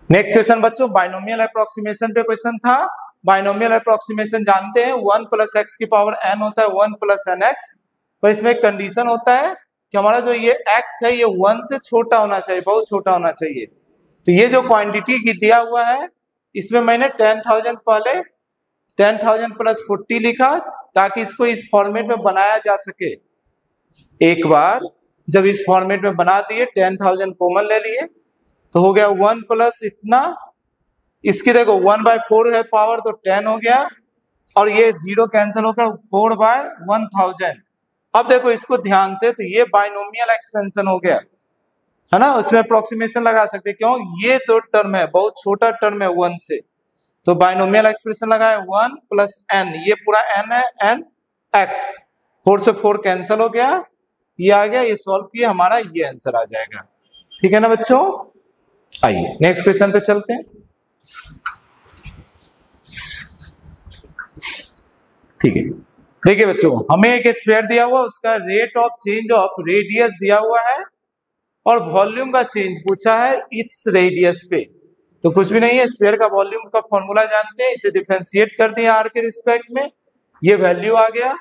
नेक्स्ट क्वेश्चन बच्चों बाइनोमियल अप्रोक्सीमेशन पे क्वेश्चन था। बाइनोमियल अप्रोक्सीमेशन जानते हैं 1 प्लस एक्स की पावर n होता है 1 प्लस एन एक्स, पर इसमें एक कंडीशन होता है कि हमारा जो ये x है ये 1 से छोटा होना चाहिए, बहुत छोटा होना चाहिए। तो ये जो क्वांटिटी की दिया हुआ है इसमें मैंने 10,000 पहले 10,000 प्लस 40 लिखा, ताकि इसको इस फॉर्मेट में बनाया जा सके। एक बार जब इस फॉर्मेट में बना दिए 10,000 कॉमन ले लिए, तो हो गया 1 प्लस इतना, इसकी देखो 1/4 है पावर, तो 10 हो गया, और ये 0 कैंसिल होकर 4/1000। अब देखो इसको ध्यान से, तो ये बाइनोमियल एक्सपेंशन हो गया, है ना। उसमें अप्रोक्सीमेशन लगा सकते, क्यों, ये तो टर्म है, बहुत छोटा टर्म है 1 से, तो बाइनोमियल एक्सप्रेशन लगा है 1 प्लस n, ये पूरा n है, n x, 4 से 4 कैंसिल हो गया, ये आ गया, ये सॉल्व किए, हमारा ये आंसर आ जाएगा, ठीक है ना बच्चों। आइए नेक्स्ट क्वेश्चन पे चलते हैं, ठीक है। देखिए बच्चों, हमें एक स्फीयर दिया हुआ, उसका rate of change of radius दिया हुआ है और वॉल्यूम का चेंज पूछा है इस रेडियस पे। तो कुछ भी नहीं है, स्फीयर का वॉल्यूम का फॉर्मूला जानते हैं, इसे डिफरेंशिएट कर दिया आर के रिस्पेक्ट में, ये वैल्यू आ गया।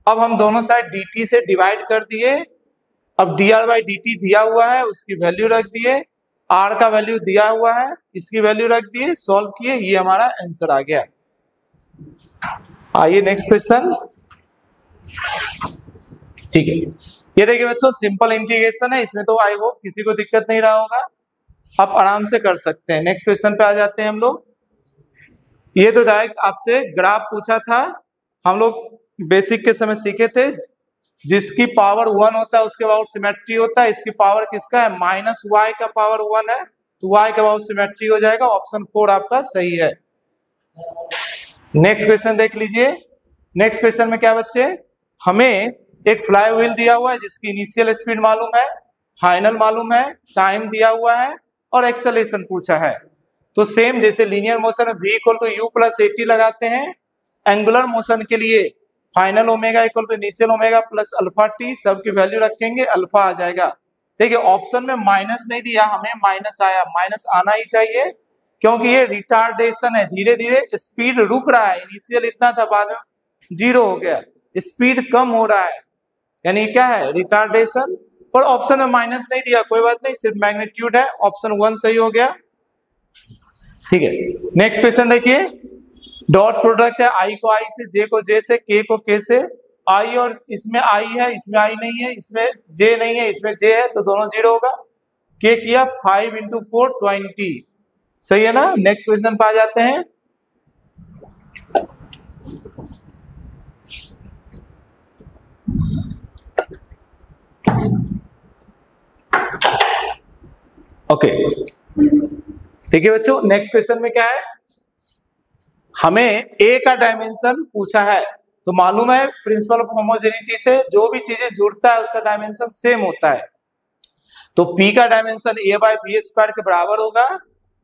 अब हम दोनों साइड dt से डिवाइड कर दिए, अब dr बाई dt दिया हुआ है, उसकी वैल्यू रख दिए, r का वैल्यू दिया हुआ है, इसकी वैल्यू रख दिए, सॉल्व किए, ये हमारा आंसर आ गया। आइए नेक्स्ट क्वेश्चन। ठीक है, ये देखिए बच्चों, सिंपल इंटीग्रेशन है, इसमें तो आई होप किसी को दिक्कत नहीं रहा होगा, आप आराम से कर सकते हैं। नेक्स्ट क्वेश्चन पे आ जाते हैं हम लोग। ये तो डायरेक्ट आपसे ग्राफ पूछा था, हम लोग बेसिक के समय सीखे थे, जिसकी पावर 1 होता है उसके बाद सिमेट्री होता है, इसकी पावर किसका है, माइनस y का पावर 1 है, तो y के बाद सिमेट्री हो जाएगा। ऑप्शन 4 आपका सही है। नेक्स्ट क्वेश्चन देख लीजिए। नेक्स्ट क्वेश्चन में क्या बच्चे, हमें एक फ्लाई व्हील दिया हुआ है जिसकी इनिशियल स्पीड मालूम है, फाइनल मालूम है, टाइम दिया हुआ है और एक्सेलरेशन पूछा है। तो सेम जैसे लीनियर मोशन में v equal to u plus 80 लगाते हैं, एंगुलर मोशन के लिए final omega equal to initial omega plus alpha t, सबकी वैल्यू रखेंगे, अल्फा आ जाएगा। देखिए ऑप्शन में माइनस नहीं दिया, हमें माइनस आया, माइनस आना ही चाहिए क्योंकि ये रिटार्डेशन है, धीरे धीरे स्पीड रुक रहा है, इनिशियल इतना था बाद में 0 हो गया, स्पीड कम हो रहा है, यानी क्या है, रिटार्डेशन। और ऑप्शन में माइनस नहीं दिया, कोई बात नहीं, सिर्फ मैग्नीट्यूड है, ऑप्शन 1 सही हो गया। ठीक है, नेक्स्ट क्वेश्चन देखिए। डॉट प्रोडक्ट है, आई को आई से, जे को जे से, के को के से, आई और इसमें आई है, इसमें आई नहीं है, इसमें जे नहीं है, इसमें जे है, तो दोनों 0 होगा। के किया 5 इंटू 4 20, सही है ना। नेक्स्ट क्वेश्चन पे आ जाते हैं। ओके, ठीक है बच्चों, नेक्स्ट क्वेश्चन में क्या है, हमें ए का डायमेंशन पूछा है, तो मालूम है प्रिंसिपल ऑफ होमोजेनिटी से जो भी चीजें जुड़ता है उसका डायमेंशन सेम होता है। तो P का dimension a by b square के बराबर होगा,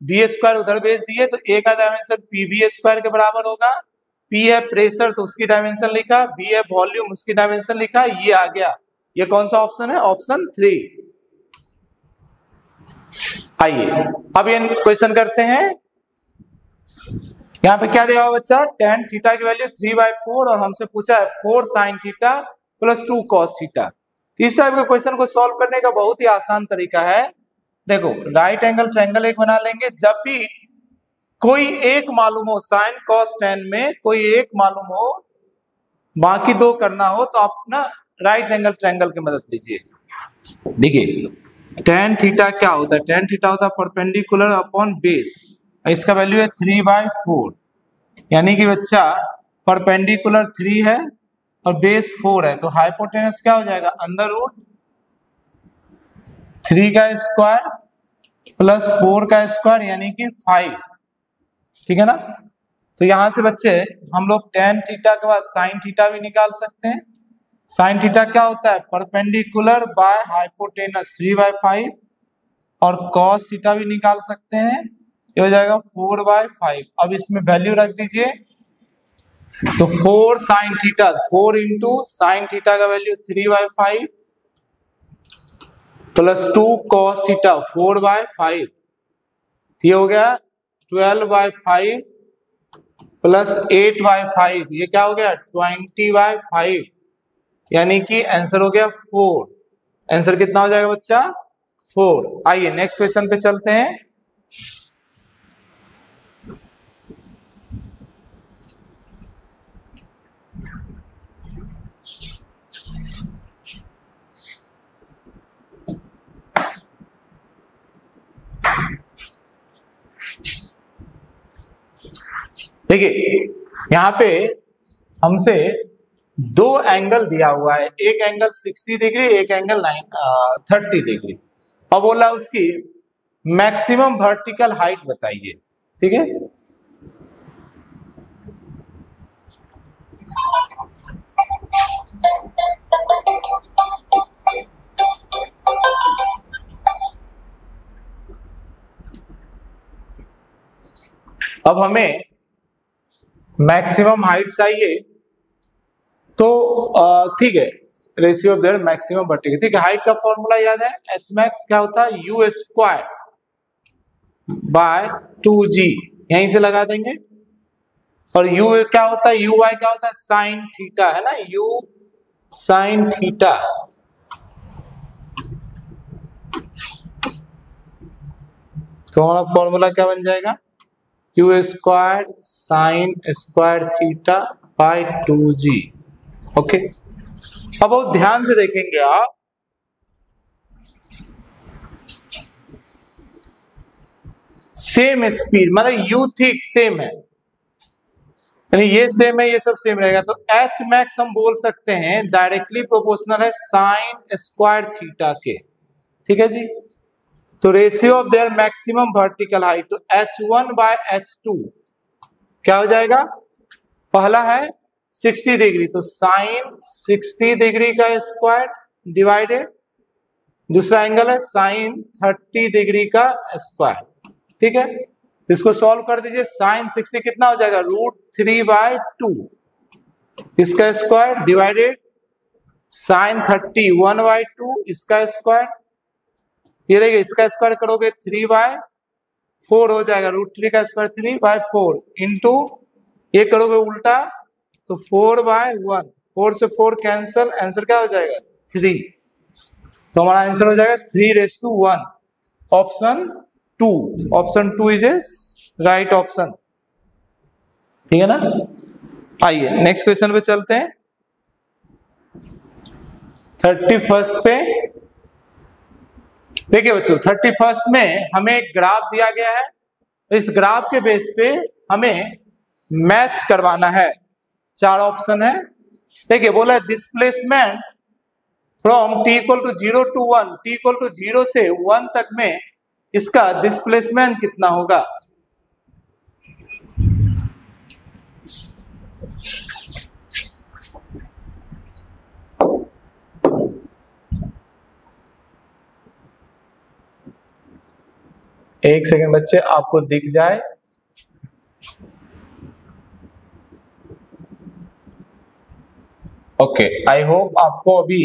बी स्क्वायर उधर भेज दिए तो a का डायमेंशन पी बी स्क्वायर के बराबर होगा। P है प्रेशर तो उसकी डायमेंशन लिखा, B है वॉल्यूम उसकी डायमेंशन लिखा, ये आ गया। ये कौन सा ऑप्शन है, ऑप्शन 3। आइए अब ये क्वेश्चन करते हैं। यहाँ पे क्या दिया हुआ बच्चा, tan थीटा की वैल्यू 3/4 और हमसे पूछा है 4 sin theta plus 2 cos theta. इस टाइप के क्वेश्चन को सॉल्व करने का बहुत ही आसान तरीका है। देखो राइट एंगल ट्रायंगल एक बना लेंगे, जब भी कोई एक मालूम हो, sin cos tan में कोई एक मालूम हो, बाकी दो करना हो, तो आप ना राइट एंगल ट्रायंगल की मदद लीजिए। देखिए tan थीटा क्या होता है, tan थीटा होता है परपेंडिकुलर अपॉन बेस, इसका वैल्यू है 3/4, यानी कि बच्चा परपेंडिकुलर 3 है और बेस 4 है, तो हाइपोटेनस क्या हो जाएगा, अंडर रूट 3 का स्क्वायर प्लस 4 का स्क्वायर यानी कि 5, ठीक है ना। तो यहां से बच्चे हम लोग tan थीटा के बाद sin थीटा भी निकाल सकते हैं। sin थीटा क्या होता है, परपेंडिकुलर बाय हाइपोटेनस 3/5, और cos थीटा भी निकाल सकते हैं, ये हो जाएगा 4/5। अब इसमें वैल्यू रख दीजिए, तो 4 sin theta, 4 into sine theta का वैल्यू 3/5 प्लस 2 cos थीटा 4/5, ये हो गया 12/5 प्लस 8/5, ये क्या हो गया 20/5, यानी कि आंसर हो गया 4। आंसर कितना हो जाएगा बच्चा, 4। आइए नेक्स्ट क्वेश्चन पे चलते हैं। देखिए यहाँ पे हमसे दो एंगल दिया हुआ है, एक एंगल 60 डिग्री, एक एंगल 30 डिग्री, अब बोला उसकी मैक्सिमम वर्टिकल हाइट बताइए, ठीक है। अब हमें मैक्सिमम हाइट चाहिए, तो ठीक है, ratio of their maximum vertical. ठीक है, हाइट का फॉर्मूला याद है, एच मैक्स क्या होता है, यू स्क्वायर बाय 2g, यहीं से लगा देंगे। और u क्या होता है, यू वाई क्या होता है, साइन थीटा, है ना, u साइन थीटा। तो हमारा फॉर्मूला क्या बन जाएगा, you square sine square theta by 2g। Okay, अब बहुत ध्यान से देखेंगे आप, सेम स्पीड मतलब यू थिक सेम है, यानी ये सेम है, ये सब सेम रहेगा, तो एच मैक्स हम बोल सकते हैं डायरेक्टली प्रोपोर्शनल है साइन स्क्वायर थीटा के। ठीक है जी, तो ratio of their maximum vertical height, तो h1 बाय h2 क्या हो जाएगा, पहला है 60 डिग्री, तो साइन 60 डिग्री का स्क्वायर डिवाइडेड, दूसरा एंगल है साइन 30 डिग्री का स्क्वायर। ठीक है, तो इसको सॉल्व कर दीजिए, साइन 60 कितना हो जाएगा, √3/2 इसका स्क्वायर डिवाइडेड साइन 30 1/2 इसका स्क्वायर, ये देखिए इसका स्क्वायर करोगे 3/4 हो जाएगा, √3 का स्क्वायर 3/4 इंटू ये करोगे उल्टा तो 4/1, 4 से 4 कैंसल, आंसर क्या हो जाएगा 3। तो हमारा आंसर हो जाएगा 3:1, option 2, option 2 is a right option. ठीक है ना, आइए नेक्स्ट क्वेश्चन पे चलते हैं। 31 पे देखिए बच्चों, 31 में हमें एक ग्राफ दिया गया है, इस ग्राफ के बेस पे हमें मैच करवाना है। 4 ऑप्शन है। देखिए बोला है displacement from t equal to 0 to 1, t equal to 0 से 1 तक में इसका डिस्प्लेसमेंट कितना होगा। एक सेकंड बच्चे, आपको दिख जाए, ओके, आई होप आपको अभी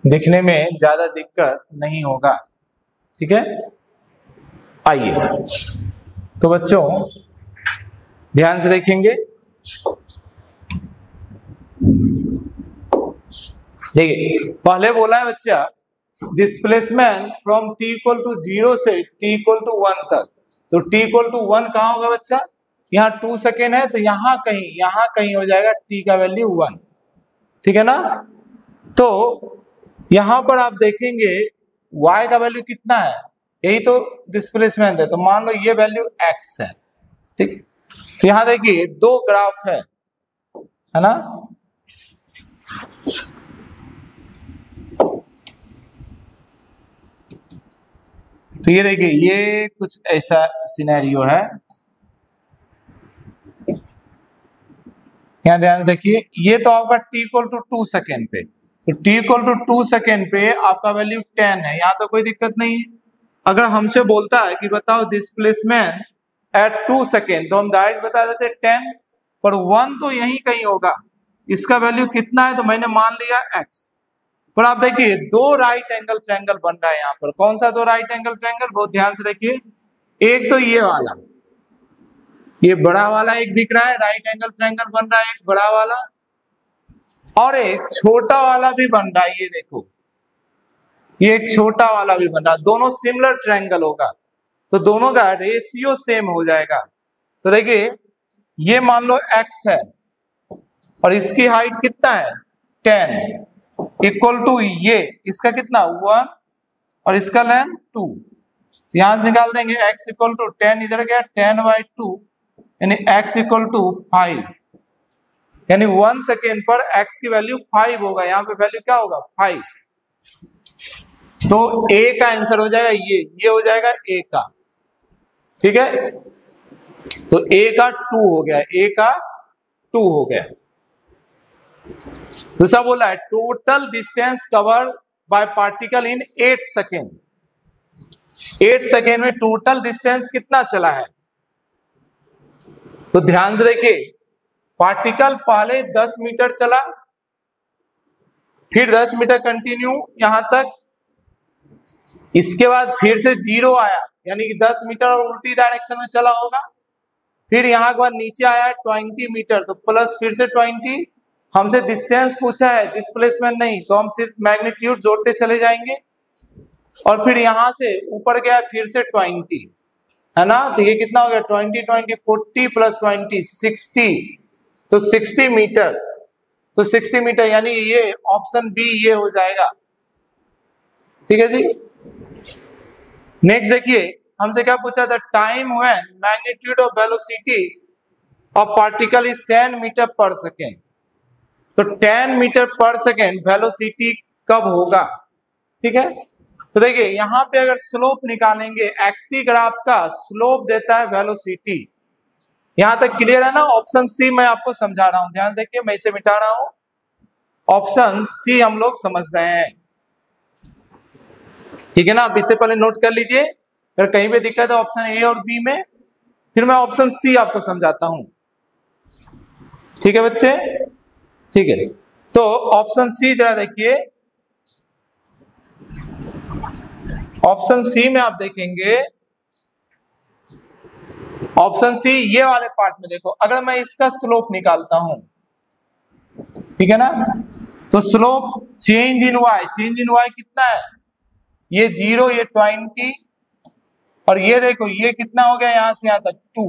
दिखने में ज्यादा दिक्कत नहीं होगा। ठीक है, आइए तो बच्चों ध्यान से देखेंगे, देखिए पहले बोला है बच्चा displacement from t equal to 0 से t इक्वल टू 1 तक, तो t इक्वल टू 1 कहां होगा बच्चा, यहाँ 2 सेकेंड है, तो यहाँ कहीं हो जाएगा t का वैल्यू 1। ठीक है ना, तो यहां पर आप देखेंगे y का वैल्यू कितना है, यही तो डिस्प्लेसमेंट है, तो मान लो ये वैल्यू x है। ठीक, तो यहां देखिए 2 ग्राफ है ना, तो ये देखिए ये कुछ ऐसा सिनेरियो है, यहां ध्यान से देखिए, ये तो आपका t इक्वल टू 2 सेकेंड पे, तो t इक्वल टू 2 सेकेंड पे आपका वैल्यू 10 है, यहाँ तो कोई दिक्कत नहीं है। अगर हमसे बोलता है कि बताओ डिस्प्लेसमेंट एट 2 सेकेंड, तो हम डायरेक्ट बता देते 10, पर 1 तो यही कहीं होगा, इसका वैल्यू कितना है, तो मैंने मान लिया x। पर आप देखिए 2 राइट एंगल ट्रायंगल बन रहा है यहाँ पर, कौन सा 2 राइट एंगल ट्रायंगल, बहुत ध्यान से देखिए, एक तो ये वाला, ये बड़ा वाला एक दिख रहा है, राइट एंगल ट्रायंगल बन रहा है एक बड़ा वाला, और एक छोटा वाला भी बन रहा है, ये देखो ये एक छोटा वाला भी बन रहा है, दोनों सिमिलर ट्रायंगल होगा, तो दोनों का रेशियो सेम हो जाएगा। तो देखिए ये मान लो x है और इसकी हाइट कितना है 10 इक्वल टू ये इसका कितना 1 और इसका लेंथ 2, यहां से निकाल देंगे x इक्वल टू 10, इधर गया 10/2, यानी x इक्वल टू 5, यानी 1 सेकेंड पर x की वैल्यू 5 होगा, यहाँ पे वैल्यू क्या होगा 5, तो a का आंसर हो जाएगा ये हो जाएगा a का। ठीक है, तो a का 2 हो गया, a का 2 हो गया। दूसरा बोला है total distance cover by particle in 8 second, 8 second में टोटल डिस्टेंस कितना चला है, तो ध्यान से देखिए पार्टिकल पहले 10 मीटर चला, फिर 10 मीटर कंटिन्यू यहां तक, इसके बाद फिर से 0 आया, यानी कि 10 मीटर और उल्टी डायरेक्शन में चला होगा, फिर यहाँ के बाद नीचे आया 20 मीटर, तो प्लस फिर से 20, हमसे डिस्टेंस पूछा है, डिस्प्लेसमेंट नहीं, तो हम सिर्फ मैग्नीट्यूड जोड़ते चले जाएंगे, और फिर यहां से ऊपर गया फिर से 20, है ना, तो ये कितना हो गया 20 20 40 प्लस 20 60, तो 60 मीटर, तो 60 मीटर, यानी ये ऑप्शन बी ये हो जाएगा। ठीक है जी। नेक्स्ट देखिए हमसे क्या पूछा था, time when magnitude of velocity of particle is 10 metre per second, तो 10 मीटर पर सेकेंड वेलोसिटी कब होगा। ठीक है, तो देखिए यहां पे अगर स्लोप निकालेंगे, एक्स ग्राफ का स्लोप देता है वेलोसिटी, यहां तक क्लियर है ना। ऑप्शन सी मैं आपको समझा रहा हूं, ध्यान देखिए, मैं इसे मिटा रहा हूं, ऑप्शन सी हम लोग समझ रहे हैं। ठीक है ना, अब इससे पहले नोट कर लीजिए, अगर कहीं पे दिक्कत है ऑप्शन ए और बी में, फिर मैं ऑप्शन सी आपको समझाता हूं। ठीक है बच्चे, ठीक है, तो ऑप्शन सी जरा देखिए, ऑप्शन सी में आप देखेंगे, ऑप्शन सी ये वाले पार्ट में देखो, अगर मैं इसका स्लोप निकालता हूं, ठीक है ना, तो slope change in y, change in y कितना है, ये 0, ये 20, और ये देखो ये कितना हो गया यहां से यहां तक 2,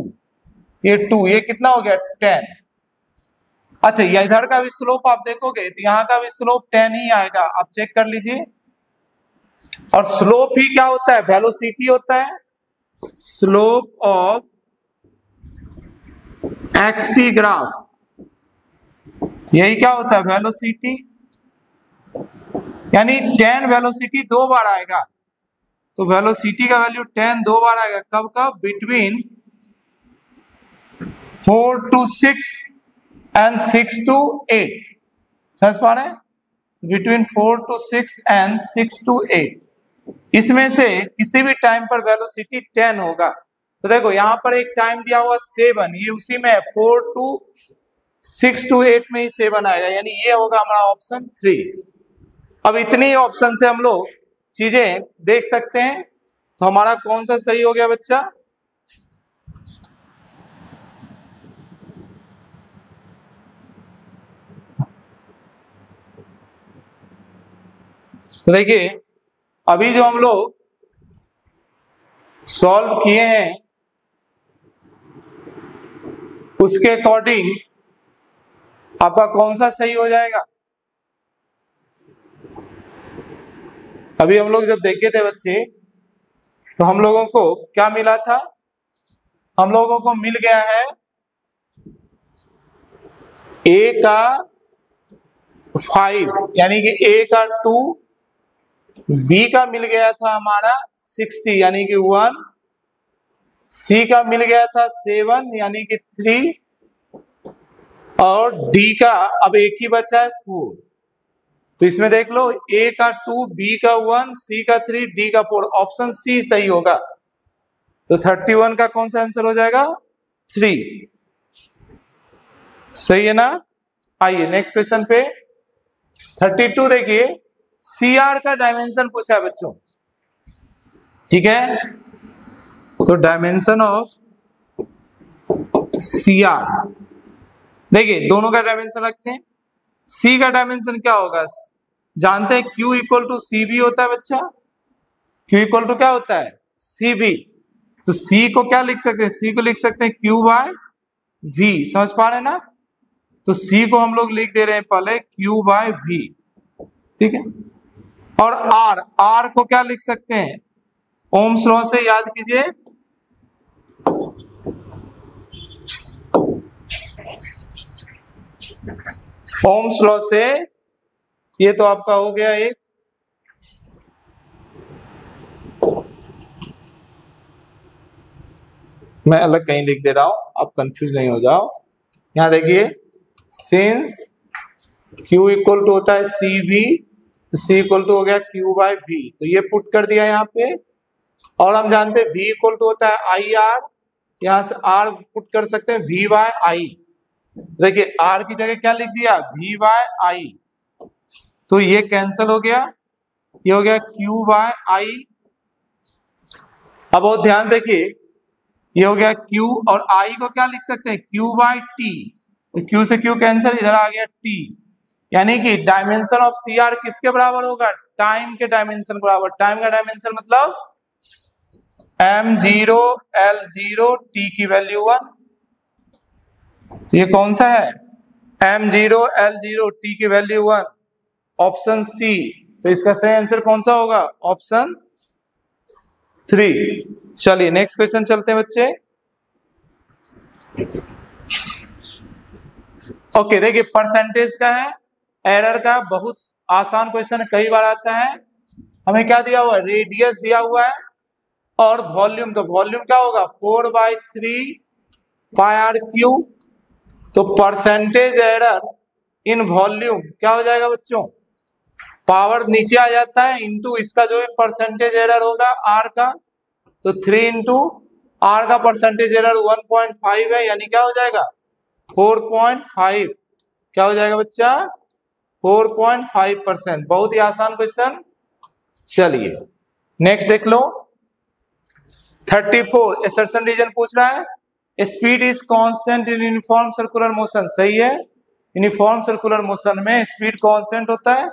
ये 2, ये कितना हो गया 10। अच्छा, ये इधर का भी स्लोप आप देखोगे तो यहाँ का भी स्लोप 10 ही आएगा, आप चेक कर लीजिए। और स्लोप ही क्या होता है, वेलोसिटी होता है, स्लोप ऑफ एक्स ग्राफ, यही क्या होता है वेलोसिटी, यानी 10 वेलोसिटी 2 बार आएगा, तो वेलोसिटी का वैल्यू 10 2 बार आएगा, कब कब, बिटवीन 4 to 6 एंड 6 to 8, समझ पा रहे हैं, बिटवीन 4 to 6 एंड 6 to 8, इसमें से किसी भी टाइम पर वेलोसिटी 10 होगा। तो देखो यहां पर एक टाइम दिया हुआ 7, ये उसी में 4 to 6 to 8 में ही 7 आएगा, यानी ये होगा हमारा ऑप्शन 3। अब इतनी ऑप्शन से हम लोग चीजें देख सकते हैं, तो हमारा कौन सा सही हो गया बच्चा, तो देखिए अभी जो हम लोग सॉल्व किए हैं उसके अकॉर्डिंग आपका कौन सा सही हो जाएगा। अभी हम लोग जब देखे थे बच्चे, तो हम लोगों को क्या मिला था, हम लोगों को मिल गया है ए का 5, यानी कि ए का 2, बी का मिल गया था हमारा 60 यानी कि 1, सी का मिल गया था 7 यानी कि 3, और डी का अब एक ही बचा है 4। तो इसमें देख लो, ए का 2, बी का 1, सी का 3, डी का 4, ऑप्शन सी सही होगा। तो 31 का कौन सा आंसर हो जाएगा, 3, सही है ना। आइए नेक्स्ट क्वेश्चन पे 32 देखिए, सीआर का डायमेंशन पूछा है बच्चों, ठीक है, तो डायमेंशन ऑफ सीआर, देखिए दोनों का डायमेंशन रखते हैं। सी का डायमेंशन क्या होगा, जानते हैं Q इक्वल टू सी भी होता है बच्चा, Q इक्वल टू क्या होता है, सी भी, तो C को क्या लिख सकते हैं, C को लिख सकते हैं Q बाय V, समझ पा रहे हैं ना, तो C को हम लोग लिख दे रहे हैं पहले Q बाय V, ठीक है। और R को क्या लिख सकते हैं, ओम्स लॉ से याद कीजिए, ओम्स लॉ से, ये तो आपका हो गया एक, मैं अलग कहीं लिख दे रहा हूं, आप कंफ्यूज नहीं हो जाओ। यहां देखिए, सिंस Q इक्वल टू होता है CV, C इक्वल टू हो गया Q बाय V, तो ये पुट कर दिया यहाँ पे। और हम जानते हैं V इक्वल टू होता है IR, यहां से R पुट कर सकते हैं V बाय I, देखिए आर की जगह क्या लिख दिया, वी बाय आई, तो ये कैंसिल हो गया, ये हो गया क्यू बाय आई। अब बहुत ध्यान देखिए, ये हो गया क्यू और आई को क्या लिख सकते हैं, क्यू बाय टी, तो क्यू से क्यू कैंसिल, इधर आ गया टी, यानी कि डायमेंशन ऑफ सी आर किसके बराबर होगा, टाइम के डायमेंशन के बराबर। टाइम का डायमेंशन मतलब m0 l0 t की वैल्यू 1, तो ये कौन सा है, m0 l0 t की वैल्यू 1, ऑप्शन सी। तो इसका सही आंसर कौन सा होगा, ऑप्शन 3। चलिए नेक्स्ट क्वेश्चन चलते हैं बच्चे। ओके देखिए परसेंटेज का है, एरर का, बहुत आसान क्वेश्चन, कई बार आता है। हमें क्या दिया हुआ है, रेडियस दिया हुआ है और वॉल्यूम, तो वॉल्यूम क्या होगा 4/3 पाई आर क्यू, तो परसेंटेज एरर इन वॉल्यूम क्या हो जाएगा बच्चों, पावर नीचे आ जाता है इंटू इसका जो है परसेंटेज एरर होगा आर का, तो 3 इंटू आर का परसेंटेज एरर 1.5 है, यानी क्या हो जाएगा 4.5, क्या हो जाएगा बच्चा 4.5%। बहुत ही आसान क्वेश्चन। चलिए नेक्स्ट देख लो 34, एसर्शन रीजन पूछ रहा है, speed is constant in uniform circular motion, सही है, यूनिफॉर्म सर्कुलर मोशन में स्पीड कांस्टेंट होता है।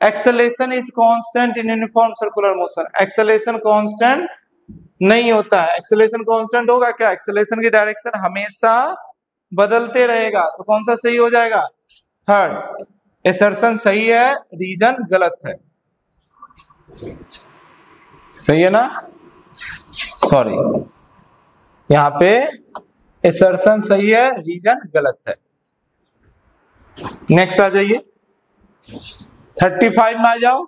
Acceleration is constant in uniform circular motion, acceleration constant नहीं होता है। एक्सेलेरेशन कांस्टेंट होगा क्या, एक्सेलेरेशन की डायरेक्शन हमेशा बदलते रहेगा, तो कौन सा सही हो जाएगा, थर्ड, एसर्शन सही है, रीजन गलत है, सही है ना, सॉरी यहाँ पे एसर्शन सही है, रीजन गलत है। नेक्स्ट आ जाइए 35 में आ जाओ,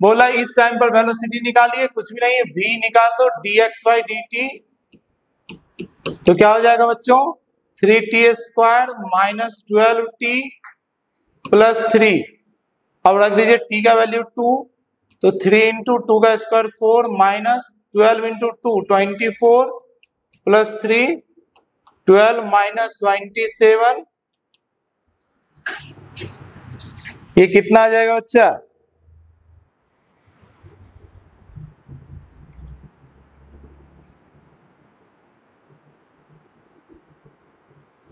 बोला इस टाइम पर वेलोसिटी निकालिए, कुछ भी नहीं है, v निकाल दो dx/dt, तो क्या हो जाएगा बच्चों 3t² माइनस 12t प्लस 3, अब रख दीजिए t का वैल्यू 2, तो 3 इंटू 2 का square 4 minus 12 into 2 24 plus 3 12 minus 27, ये कितना आ जाएगा बच्चा,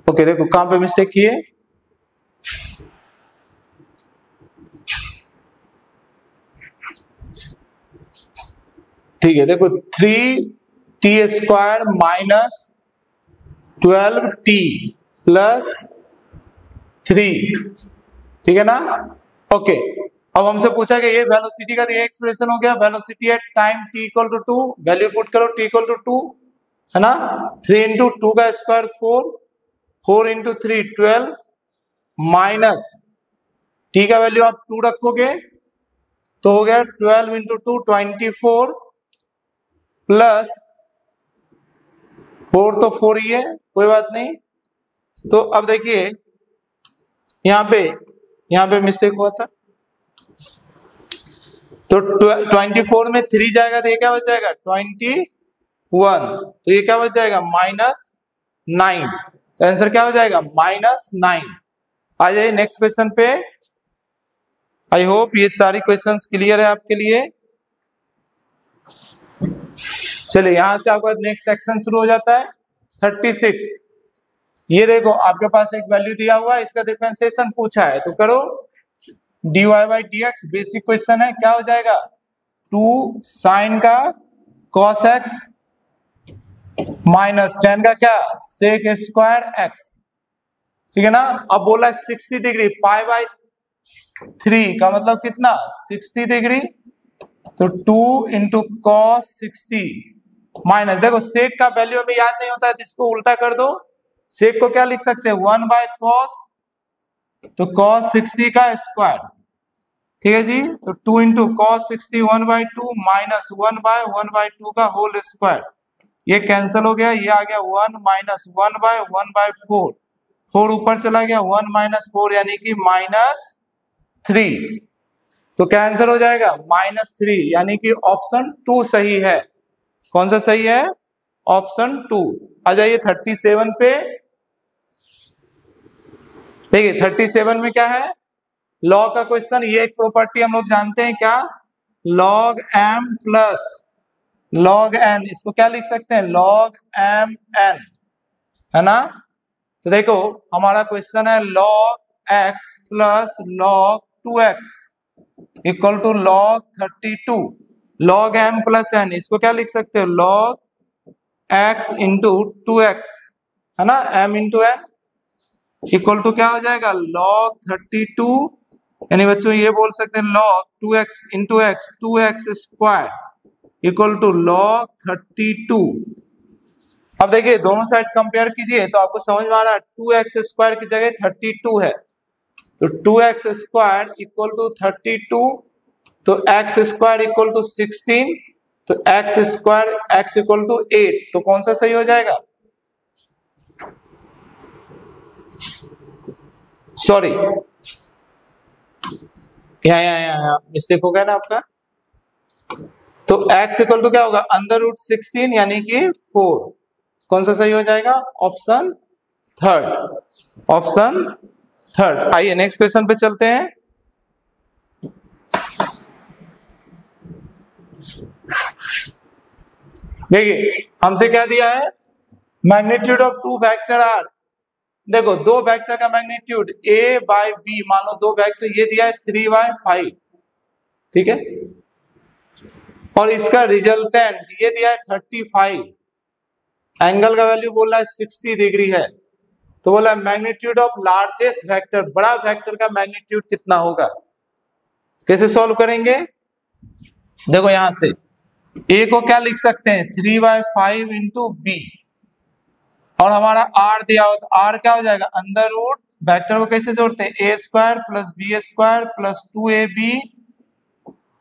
ओके देखो कहां पे मिस्टेक की है, ठीक है देखो 3t² माइनस 12t प्लस 3, ठीक है ना, ओके। अब हमसे पूछा कि ये वेलोसिटी का ये एक्सप्रेशन हो गया, velocity at time t equal to 2, value put करो t इक्वल टू 2 है ना, 3 इंटू 2 का स्क्वायर 4, 4 इंटू 3 12 माइनस t का वैल्यू आप 2 रखोगे तो हो गया 12 इंटू 2 24 प्लस 4, तो 4 ही है, कोई बात नहीं। तो अब देखिए यहाँ पे मिस्टेक हुआ था, तो 24 में 3 जाएगा तो ये क्या बच जाएगा 21, तो ये क्या बच जाएगा -9, तो आंसर क्या हो जाएगा -9। आ जाइए नेक्स्ट क्वेश्चन पे, आई होप ये सारी क्वेश्चंस क्लियर है आपके लिए। चलिए यहां से आपका नेक्स्ट सेक्शन शुरू हो जाता है 36, ये देखो आपके पास एक वैल्यू दिया हुआ है, इसका डिफरेंशिएशन पूछा है, तो करो dy/dx, बेसिक क्वेश्चन है, क्या हो जाएगा 2 sin का cos x माइनस 10 का क्या sec स्क्वायर x, ठीक है ना। अब बोला 60 डिग्री, π/3 का मतलब कितना 60 डिग्री, तो 2 इंटू कॉस 60 माइनस, देखो सेक का वैल्यू हमें याद नहीं होता है तो इसको उल्टा कर दो, सेक को क्या लिख सकते हैं 1/cos, तो cos 60 का स्क्वायर, ठीक है जी, तो 2 इंटू कॉस 60 1/2 माइनस 1/1/2 का होल स्क्वायर, ये कैंसिल हो गया, ये आ गया 1 माइनस 1/1/4, 4 ऊपर चला गया 1 माइनस 4 यानी कि -3, तो क्या आंसर हो जाएगा -3, यानी कि ऑप्शन 2 सही है। कौन सा सही है, ऑप्शन 2। आ जाइए 37 पे, देखिए 37 में क्या है, लॉग का क्वेश्चन, ये एक प्रॉपर्टी हम लोग जानते हैं क्या, log m plus log n, इसको क्या लिख सकते हैं, लॉग एम एन, है ना। तो देखो हमारा क्वेश्चन है log x plus log 2x equal to log 32, log m plus n, इसको क्या लिख सकते हो, लॉग एक्स इंटू 2x, है ना, m into n equal to क्या हो जाएगा, लॉग 32, यानी बच्चों ये बोल सकते हैं log 2x into x, 2x square equal to log 32। अब देखिए दोनों साइड कंपेयर कीजिए तो आपको समझ में आ रहा है 2x स्क्वायर की जगह 32 है, तो 2x स्क्वायर इक्वल टू 32, तो x स्क्वायर इक्वल टू 16, तो x square x equal to 8, तो कौन सा सही हो जाएगा, सॉरी यहाँ मिस्टेक हो गया ना आपका, तो x इक्वल टू क्या होगा, अंडर रूट 16 यानी कि 4, कौन सा सही हो जाएगा, ऑप्शन थर्ड, ऑप्शन थर्ड। आइए नेक्स्ट क्वेश्चन पे चलते हैं। देखिए हमसे क्या दिया है, magnitude of two vector are, देखो दो वेक्टर का मैग्नीट्यूड a बाय b, मान लो दो वेक्टर, ये दिया है 3/5, ठीक है, और इसका रिजल्टेंट ये दिया है 35, एंगल का वैल्यू बोल रहा है 60 डिग्री है, तो बोला है मैग्नीट्यूड ऑफ लार्जेस्ट वेक्टर, बड़ा वेक्टर का मैग्नीट्यूड कितना होगा, कैसे सॉल्व करेंगे, देखो यहां से a को क्या लिख सकते हैं 3/5 इंटू बी, और हमारा r दिया हो तो r क्या हो जाएगा, अंडर रूट, वेक्टर को कैसे जोड़ते हैं, a square plus b square plus 2ab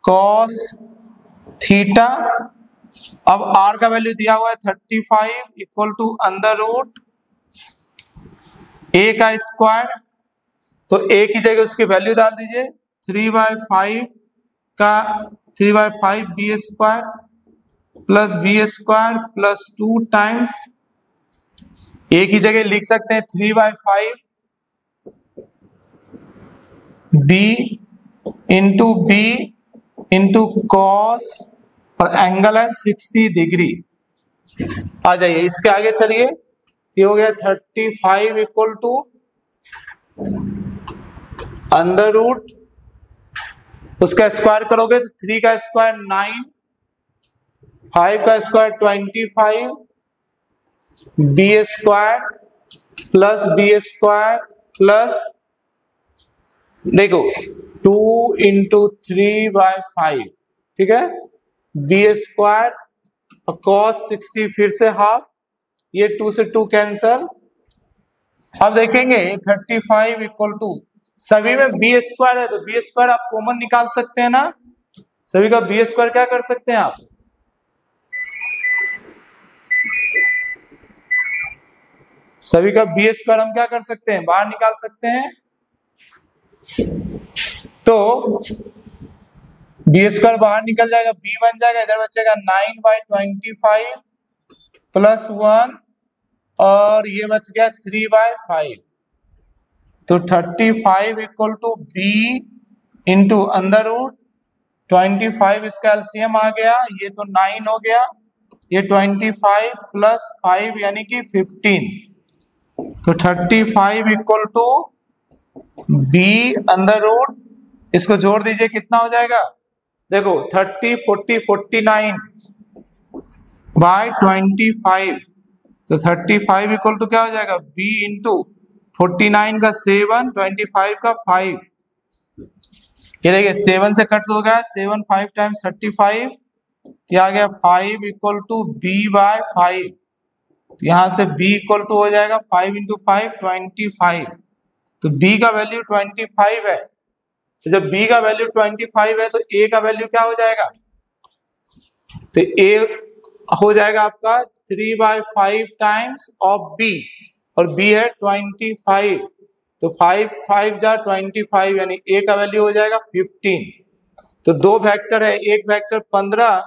cos theta, अब r का वैल्यू दिया हुआ है 35 equal to under root a का स्क्वायर, तो a की जगह उसकी वैल्यू डाल दीजिए 3/5 का 3/5 b square plus b square plus 2 times, a की जगह लिख सकते हैं 3/5 b into b into cos, और एंगल है 60 डिग्री। आ जाइए इसके आगे चलिए, ये हो गया 35 इक्वल टू अंडर रूट, उसका स्क्वायर करोगे तो 3 का स्क्वायर 9, 5 का स्क्वायर 25, बी स्क्वायर प्लस देखो 2 इंटू 3/5, ठीक है, बी स्क्वायर कॉस 60 फिर से हाफ, ये 2 से 2 कैंसल, अब देखेंगे 35 इक्वल टू, सभी में बी स्क्वायर है तो बी स्क्वायर आप कॉमन निकाल सकते हैं ना, सभी का बी स्क्वायर क्या कर सकते हैं आप, सभी का बी स्क्वायर हम क्या कर सकते हैं, बाहर निकाल सकते हैं, तो बी स्क्वायर बाहर निकल जाएगा, बी बन जाएगा, इधर बचेगा 9/25 प्लस 1, और ये बच गया 3/5, तो 35 equal to b into under root 25, इसका एलसीएम आ गया, ये तो 9 हो गया, ये 25 प्लस 5 यानी कि 15, तो 35 equal to b under root, इसको जोड़ दीजिए कितना हो जाएगा, देखो 30 40 49 बाय 25, तो 35 इक्वल टू क्या हो जाएगा, b इंटू 49 का 7, 25 का 5, ये देखिए 7 से कट हो गया, 7 5 टाइम्स 35, क्या आ गया 5 इक्वल टू b बाय 5, यहां से b इक्वल टू हो जाएगा 5 इंटू 5 25, तो b का वैल्यू 25 है, तो जब b का वैल्यू 25 है तो a का वैल्यू क्या हो जाएगा, तो a हो जाएगा आपका 3/5 टाइम्स ऑफ b, और b है 25, तो 5 5 जा 25, यानी a का वैल्यू हो जाएगा 15, तो दो वेक्टर है, एक वेक्टर 15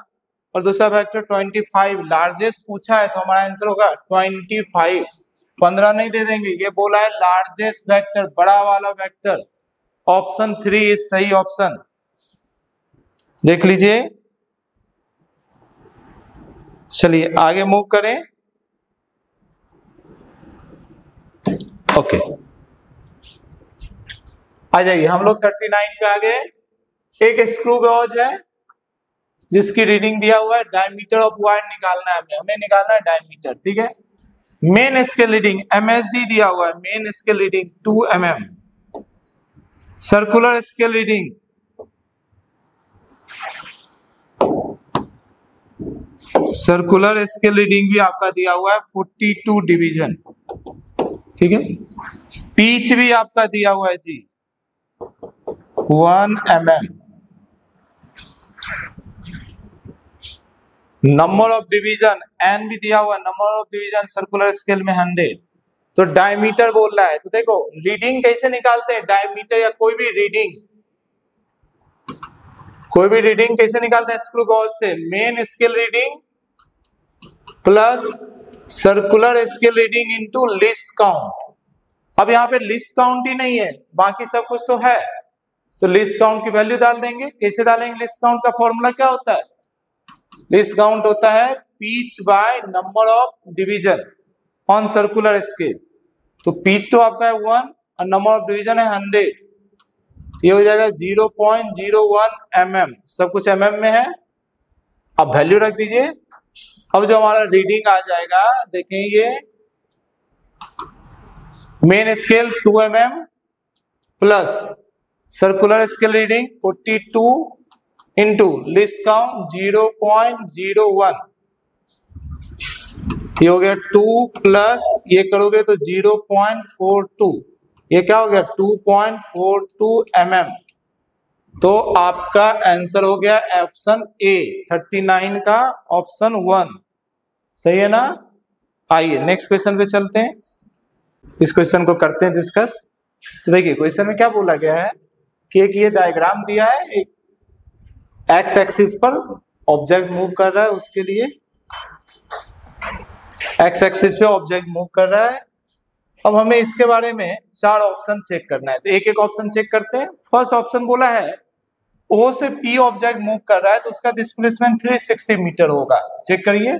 और दूसरा वेक्टर 25, लार्जेस्ट पूछा है तो हमारा आंसर होगा 25। 15 नहीं दे देंगे, ये बोला है लार्जेस्ट वेक्टर, बड़ा वाला वेक्टर। ऑप्शन 3 इज सही ऑप्शन, देख लीजिए। चलिए आगे मूव करें। ओके, आ जाइए, हम लोग 39 पे आ गए। एक स्क्रू गॉज है जिसकी रीडिंग दिया हुआ है, डायमीटर ऑफ वायर निकालना है हमें निकालना है डायमीटर, ठीक है। मेन स्केल रीडिंग MSD दिया हुआ है, main scale reading 2 mm, circular scale reading भी आपका दिया हुआ है 42 डिवीजन, ठीक है। पीच भी आपका दिया हुआ है जी 1 mm, number of division n भी दिया हुआ, number of division circular scale में 100। तो डायमीटर बोल रहा है, तो देखो रीडिंग कैसे निकालते हैं, डायमीटर या कोई भी रीडिंग कैसे निकालते हैं स्क्रू गॉज से, main scale reading plus circular scale reading into list count. अब यहाँ पे लिस्ट काउंट ही नहीं है, बाकी सब कुछ तो है, तो लिस्ट काउंट की वैल्यू डाल देंगे। कैसे डालेंगे, लिस्ट काउंट का फॉर्मूला क्या होता है, लिस्ट काउंट होता है pitch by number of division on circular scale. तो पीच तो आपका है 1 और नंबर ऑफ डिवीजन है 100, ये हो जाएगा 0.01 mm, सब कुछ mm में है। अब वैल्यू रख दीजिए। अब जो हमारा रीडिंग आ जाएगा, देखें ये main scale 2 mm plus circular scale reading 42 into list count 0.01, ये हो गया 2 प्लस ये करोगे तो 0.42, ये क्या हो गया 2.42 mm। तो आपका आंसर हो गया ऑप्शन ए 39 का ऑप्शन 1, सही है ना। आइए नेक्स्ट क्वेश्चन पे चलते हैं, इस क्वेश्चन को करते हैं डिस्कस। तो देखिए क्वेश्चन में क्या बोला गया है कि एक ये डायग्राम दिया है, एक एक्स एक्सिस पर ऑब्जेक्ट मूव कर रहा है, उसके लिए एक्स एक्सिस पे ऑब्जेक्ट मूव कर रहा है। अब हमें इसके बारे में 4 ऑप्शन चेक करना है, तो एक एक ऑप्शन चेक करते हैं। फर्स्ट ऑप्शन बोला है O से P ऑब्जेक्ट मूव कर रहा है तो उसका डिस्प्लेसमेंट 360 मीटर होगा। चेक करिए,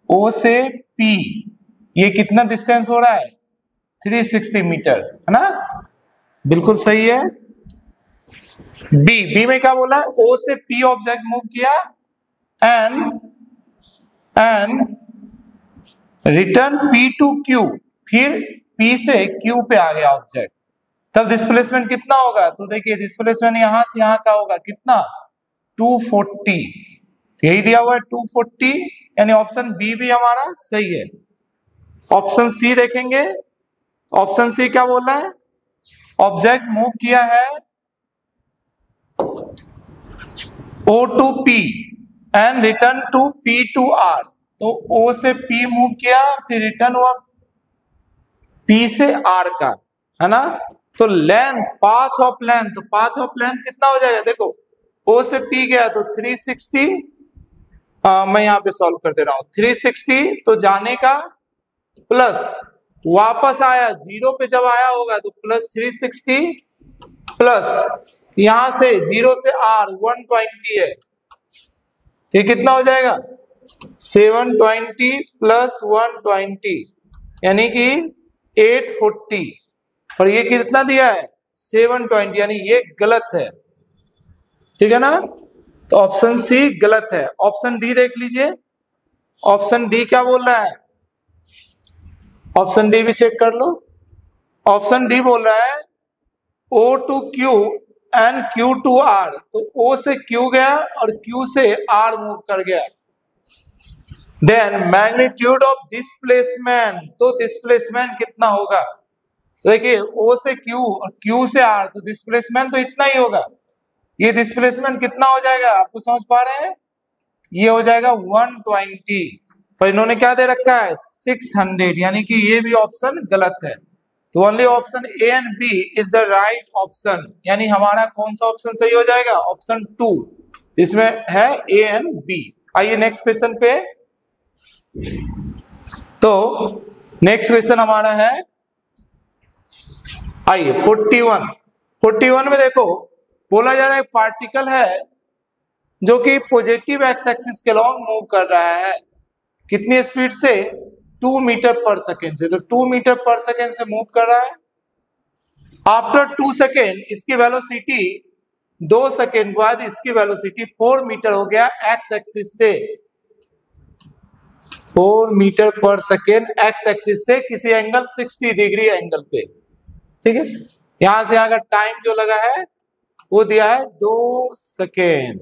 O से P ये कितना डिस्टेंस हो रहा है 360 मीटर, है ना, बिल्कुल सही है। बी में क्या बोला है, O से P ऑब्जेक्ट मूव किया and return P to Q, फिर P से Q पे आ गया ऑब्जेक्ट, तब डिस्प्लेसमेंट कितना होगा। तो देखिए डिस्प्लेसमेंट यहां से यहां का होगा कितना 240, यही दिया हुआ है 240, यानी ऑप्शन बी भी हमारा सही है। ऑप्शन सी देखेंगे, ऑप्शन सी क्या बोल रहा है, ऑब्जेक्ट मूव किया है O to P and return to P to R, तो O से P मूव किया फिर रिटर्न हुआ P से R का, है ना। तो लेंथ, पाथ ऑफ लेंथ कितना हो जाएगा, देखो O से P गया तो 360, मैं यहाँ पे सॉल्व कर दे रहा हूं, 360 तो जाने का प्लस वापस आया 0 पे जब आया होगा तो प्लस 360 प्लस यहां से 0 से R 120 है, ये कितना हो जाएगा 720 प्लस 120 यानी कि 840, और ये कितना दिया है 720, यानी ये गलत है, ठीक है ना। तो ऑप्शन सी गलत है। ऑप्शन डी देख लीजिए, ऑप्शन डी क्या बोल रहा है, ऑप्शन डी भी चेक कर लो। ऑप्शन डी बोल रहा है O to Q and Q to R, तो O से Q गया और Q से R मूव कर गया। देन मैग्नीट्यूड ऑफ डिस्प्लेसमेंट, तो डिस्प्लेसमेंट कितना होगा, देखिए O से Q और Q से R, तो डिस्प्लेसमेंट तो इतना ही होगा। ये डिस्प्लेसमेंट कितना हो जाएगा, आपको समझ पा रहे हैं, ये हो जाएगा 120, पर इन्होंने क्या दे रखा है 600, यानी कि ये भी ऑप्शन गलत है। तो only option a and b is the right option, यानी हमारा कौन सा ऑप्शन सही हो जाएगा, ऑप्शन 2, इसमें है ए एंड बी। आइए नेक्स्ट क्वेश्चन पे। तो नेक्स्ट क्वेश्चन हमारा है, आइए 41 में देखो बोला जा रहा है पार्टिकल है जो कि पॉजिटिव एक्स एक्सिस के लॉन्ग मूव कर रहा है, कितनी स्पीड से, 2 मीटर पर सेकेंड से। तो 2 मीटर पर सेकेंड से मूव कर रहा है। आफ्टर 2 सेकेंड इसकी वेलोसिटी, 2 सेकेंड बाद इसकी वेलोसिटी 4 मीटर हो गया एक्स एक्सिस से, 4 metre per second x axis से किसी एंगल 60 डिग्री एंगल पे, ठीक है। यहां से अगर टाइम जो लगा है वो दिया है 2 सेकेंड।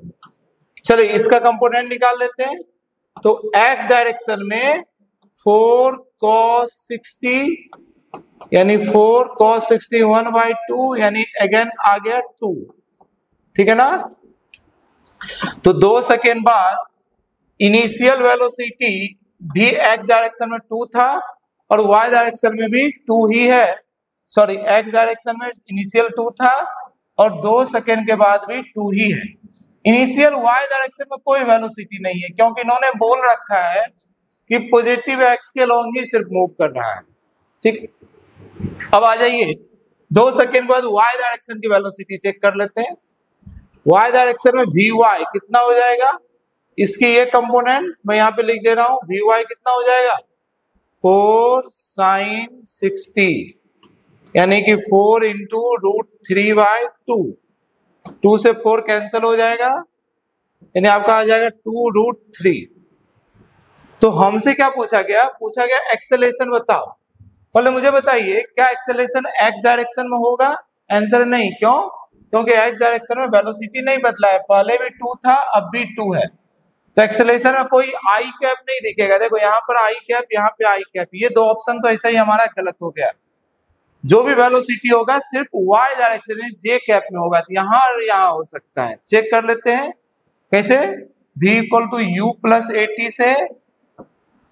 चलो इसका कंपोनेंट निकाल लेते हैं। तो एक्स डायरेक्शन में 4 cos 60 यानी 4 cos 60 1/2 यानी अगेन आ गया 2, ठीक है ना। तो 2 सेकेंड बाद इनिशियल वेलोसिटी भी एक्स डायरेक्शन में 2 था और वाई डायरेक्शन में भी 2 ही है। सॉरी, एक्स डायरेक्शन में इनिशियल 2 था और 2 सेकेंड के बाद भी 2 ही है। इनिशियल वाई डायरेक्शन में कोई वेलोसिटी नहीं है क्योंकि इन्होंने बोल रखा है कि पॉजिटिव एक्स के लॉन्ग ही सिर्फ मूव कर रहा है, ठीक। अब आ जाइए 2 सेकेंड बाद वाई डायरेक्शन की वेलोसिटी चेक कर लेते हैं। वाई डायरेक्शन में वी वाई कितना हो जाएगा, इसकी ये कंपोनेंट मैं यहाँ पे लिख दे रहा हूं, वी वाई कितना हो जाएगा 4 sin 60 यानी कि 4 इंटू √3/2, 2 से 4 कैंसिल हो जाएगा यानी आपका आ जाएगा 2√3। तो हमसे क्या पूछा गया एक्सेलरेशन बताओ। पहले मुझे बताइए क्या एक्सेलरेशन एक्स डायरेक्शन में होगा, आंसर नहीं। क्यों? क्योंकि एक्स डायरेक्शन में वेलोसिटी नहीं बदला है, पहले भी 2 था अब भी 2 है। तो एक्सेलरेशन में कोई आई कैप नहीं दिखेगा। देखो यहाँ पर आई कैप, यहाँ पे आई कैप, ये 2 ऑप्शन तो ऐसा ही हमारा गलत हो गया। जो भी वेलोसिटी होगा सिर्फ वाई डायरेक्शन में जे कैप में होगा, तो यहाँ और यहाँ हो सकता है। चेक कर लेते हैं कैसे, v = u + at से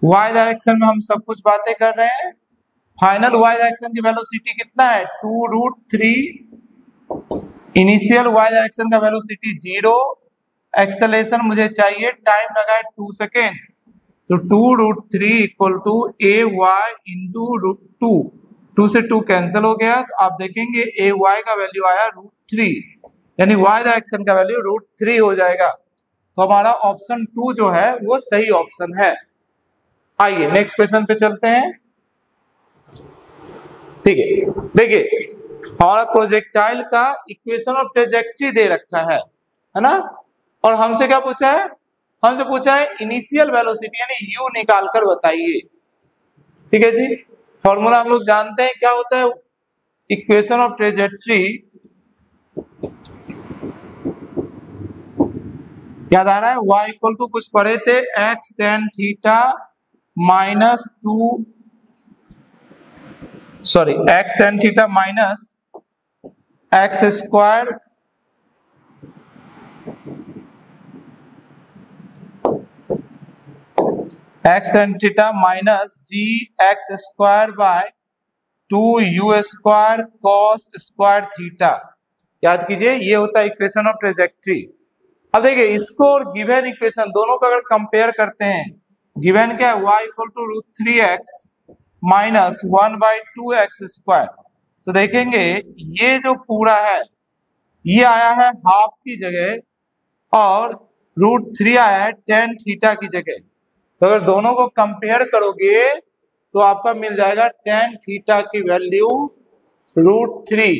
वाई डायरेक्शन में हम सब कुछ बातें कर रहे हैं। फाइनल वाई डायरेक्शन की वेलोसिटी कितना है 2√3, इनिशियल वाई डायरेक्शन का वेलोसिटी 0, एक्सेलरेशन मुझे चाहिए, टाइम लगा है 2 सेकेंड, तो 2√3 = ay × 2, 2 से 2 कैंसिल हो गया। तो आप देखेंगे ay का वैल्यू आया √3 यानी y डायरेक्शन का वैल्यू √3 हो जाएगा। तो हमारा ऑप्शन 2 जो है वो सही ऑप्शन है। आइए नेक्स्ट क्वेश्चन पे चलते हैं, ठीक है। देखिए हमारा प्रोजेक्टाइल का इक्वेशन ऑफ ट्रेजेक्टरी दे रखा है ना, और हमसे क्या पूछा है, हमसे पूछा है इनिशियल वेलोसिटी यानी u निकाल कर बताइए, ठीक है जी। फॉर्मूला हम लोग जानते हैं क्या होता है, इक्वेशन ऑफ ट्रेजेक्टरी याद आ रहा है, y = कुछ पढ़े थे x tan theta minus 2, sorry x tan theta minus x square x tan theta minus gx² by 2u² cos square theta. याद कीजिए ये होता है इक्वेशन ऑफ ट्रेजेक्टरी। अब देखिए इसको और गिवन इक्वेशन दोनों को अगर कंपेयर करते हैं, गिवन क्या है y = √3x माइनस 1/2x², तो देखेंगे ये जो पूरा है ये आया है हाफ की जगह और √3 आया है tan थीटा की जगह। तो अगर दोनों को कंपेयर करोगे तो आपका मिल जाएगा tan थीटा की वैल्यू √3,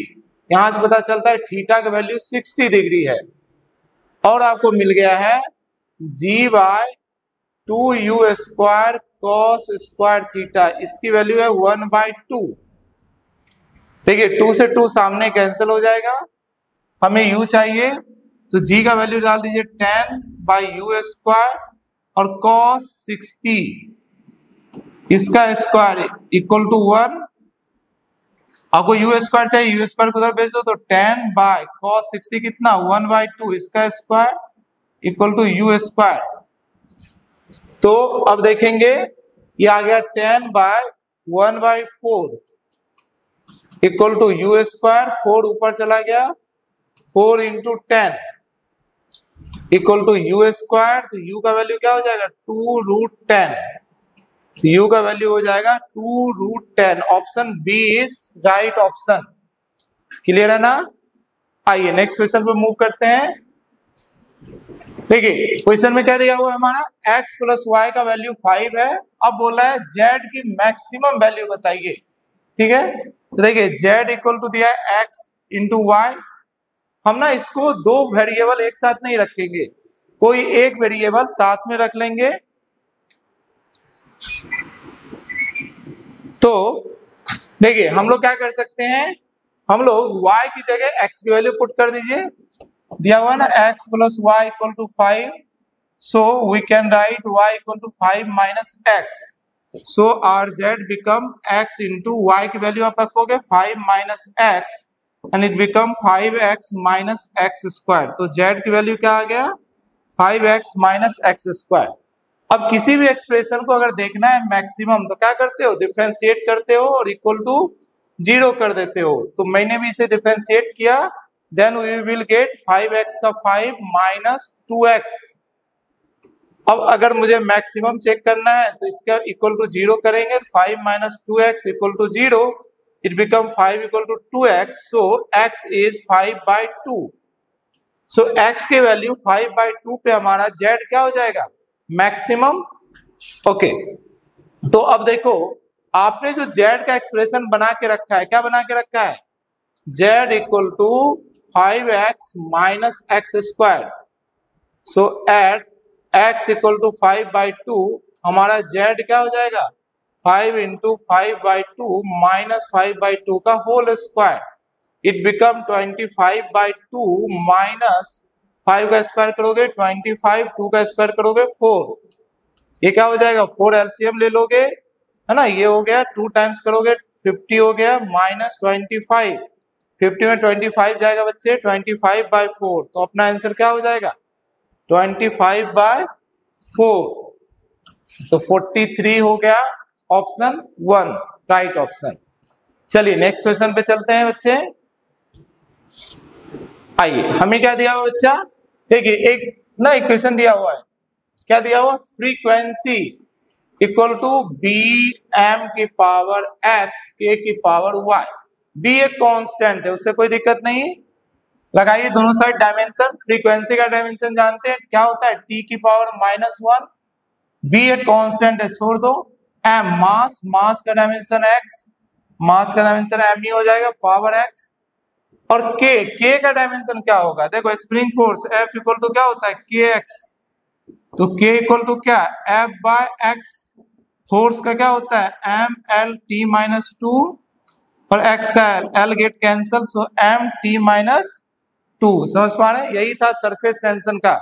यहां से पता चलता है थीटा का वैल्यू 60 डिग्री है, और आपको मिल गया है g/2u² cos स्क्वायर थीटा, इसकी वैल्यू है 1/2। देखिए 2 से 2 सामने कैंसिल हो जाएगा, हमें u चाहिए तो g का वैल्यू डाल दीजिए 10/u² और cos 60 इसका स्क्वायर = 1। आपको u² चाहिए, u² को उधर भेज दो तो 10/cos 60 कितना 1/2 इसका स्क्वायर = u²। तो अब देखेंगे ये आ गया 10/1/4 = u², 4 ऊपर चला गया, 4 × 10 = u², तो u का वैल्यू क्या हो जाएगा 2√10 तो u का वैल्यू हो जाएगा 2√10। Option b is right option. Clear है ना? आइए नेक्स्ट क्वेश्चन पे मूव करते हैं। देखिए क्वेश्चन में क्या दिया हुआ है हमारा, x प्लस वाई का वैल्यू 5 है। अब बोला है z की मैक्सिमम वैल्यू बताइए। ठीक है, तो देखिए z इक्वल टू दिया है x इंटू वाई। हम ना इसको दो वेरिएबल एक साथ नहीं रखेंगे, कोई एक वेरिएबल साथ में रख लेंगे। तो देखिए हम लोग क्या कर सकते हैं, हम लोग y की जगह x की वैल्यू पुट कर दीजिए। दिया हुआ ना x plus y equal to 5, so we can write y equal to 5 minus x। So our z become x into y की वैल्यू आप रखोगे 5 minus x and it become 5x minus x square. तो z की वैल्यू क्या आ गया, 5x माइनस एक्स स्क्वायर। अब किसी भी एक्सप्रेशन को अगर देखना है मैक्सिमम तो क्या करते हो, डिफरेंशिएट करते हो और इक्वल टू 0 कर देते हो। तो मैंने भी इसे डिफरेंशिएट किया, then we will get 5x का 5 माइनस 2x। अब अगर मुझे मैक्सिमम चेक करना है तो इसका इक्वल टू 0 करेंगे, 5 minus 2x equal to 0, it become 5 equal to 2x। So x is 5/2। So x के वैल्यू 5/2 पे हमारा z क्या हो जाएगा, मैक्सिमम। ओके, तो अब देखो आपने जो z का एक्सप्रेशन बना के रखा है, क्या बना के रखा है, z equal to 5x minus x square. So at x equal to 5/2 हमारा z क्या हो जाएगा, 5 इंटू 5/2 माइनस 5/2 का whole square, it become 25/2 minus 5 का स्क्वायर करोगे 25, 2 का स्क्वायर करोगे 4। ये क्या हो जाएगा, 4 एलसीएम ले लोगे है ना, ये हो गया 2 टाइम्स करोगे 50 हो गया माइनस 25। 50 में 25 जाएगा बच्चे, 25/4। तो अपना आंसर क्या हो जाएगा, 25/4। तो 43 हो गया ऑप्शन 1 राइट ऑप्शन। चलिए नेक्स्ट क्वेश्चन पे चलते हैं बच्चे। आइए हमें क्या दिया हुआ बच्चा, देखिए एक ना इक्वेशन दिया हुआ है, क्या दिया हुआ, frequency equal to b m की पावर एक्स के की पावर वाई। बी एक कांस्टेंट है, उससे कोई दिक्कत नहीं। लगाइए दोनों साइड डायमेंशन। फ्रीक्वेंसी का डायमेंशन जानते हैं क्या होता है, टी की पावर -1। बी एक कांस्टेंट है, छोड़ दो। एम मास, मास का डायमेंशन एक्स, मास का डायमेंशन एम ही हो जाएगा, पावर एक्स। और के का डायमेंशन क्या होगा, देखो spring force f equal to क्या होता है, के एक्स। तो के इक्वल टू क्या, एफ बाय एक्स। फोर्स का क्या होता है, एम एल टी माइनस 2 और एक्स का एल गेट कैंसल, सो एम टी माइनस 2। समझ पा रहे हैं, यही था सरफेस टेंशन का।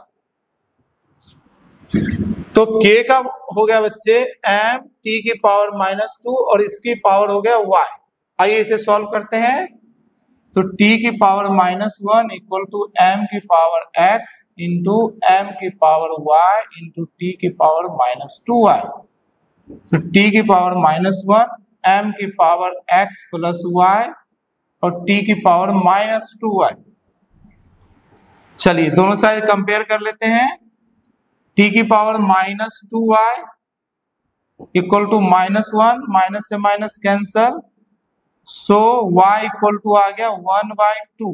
तो के का हो गया बच्चे एम टी की पावर -2 और इसकी पावर हो गया y। आइए इसे सॉल्व करते हैं। तो t की पावर -1 इक्वल टू m की पावर x इंटू m की पावर y इंटू t की पावर -2y। तो t की पावर -1, m की पावर x प्लस y और t की पावर -2y। चलिए दोनों साइड कंपेयर कर लेते हैं। t की power -2y equal to -1, minus से minus cancel, so y equal to आ गया 1/2।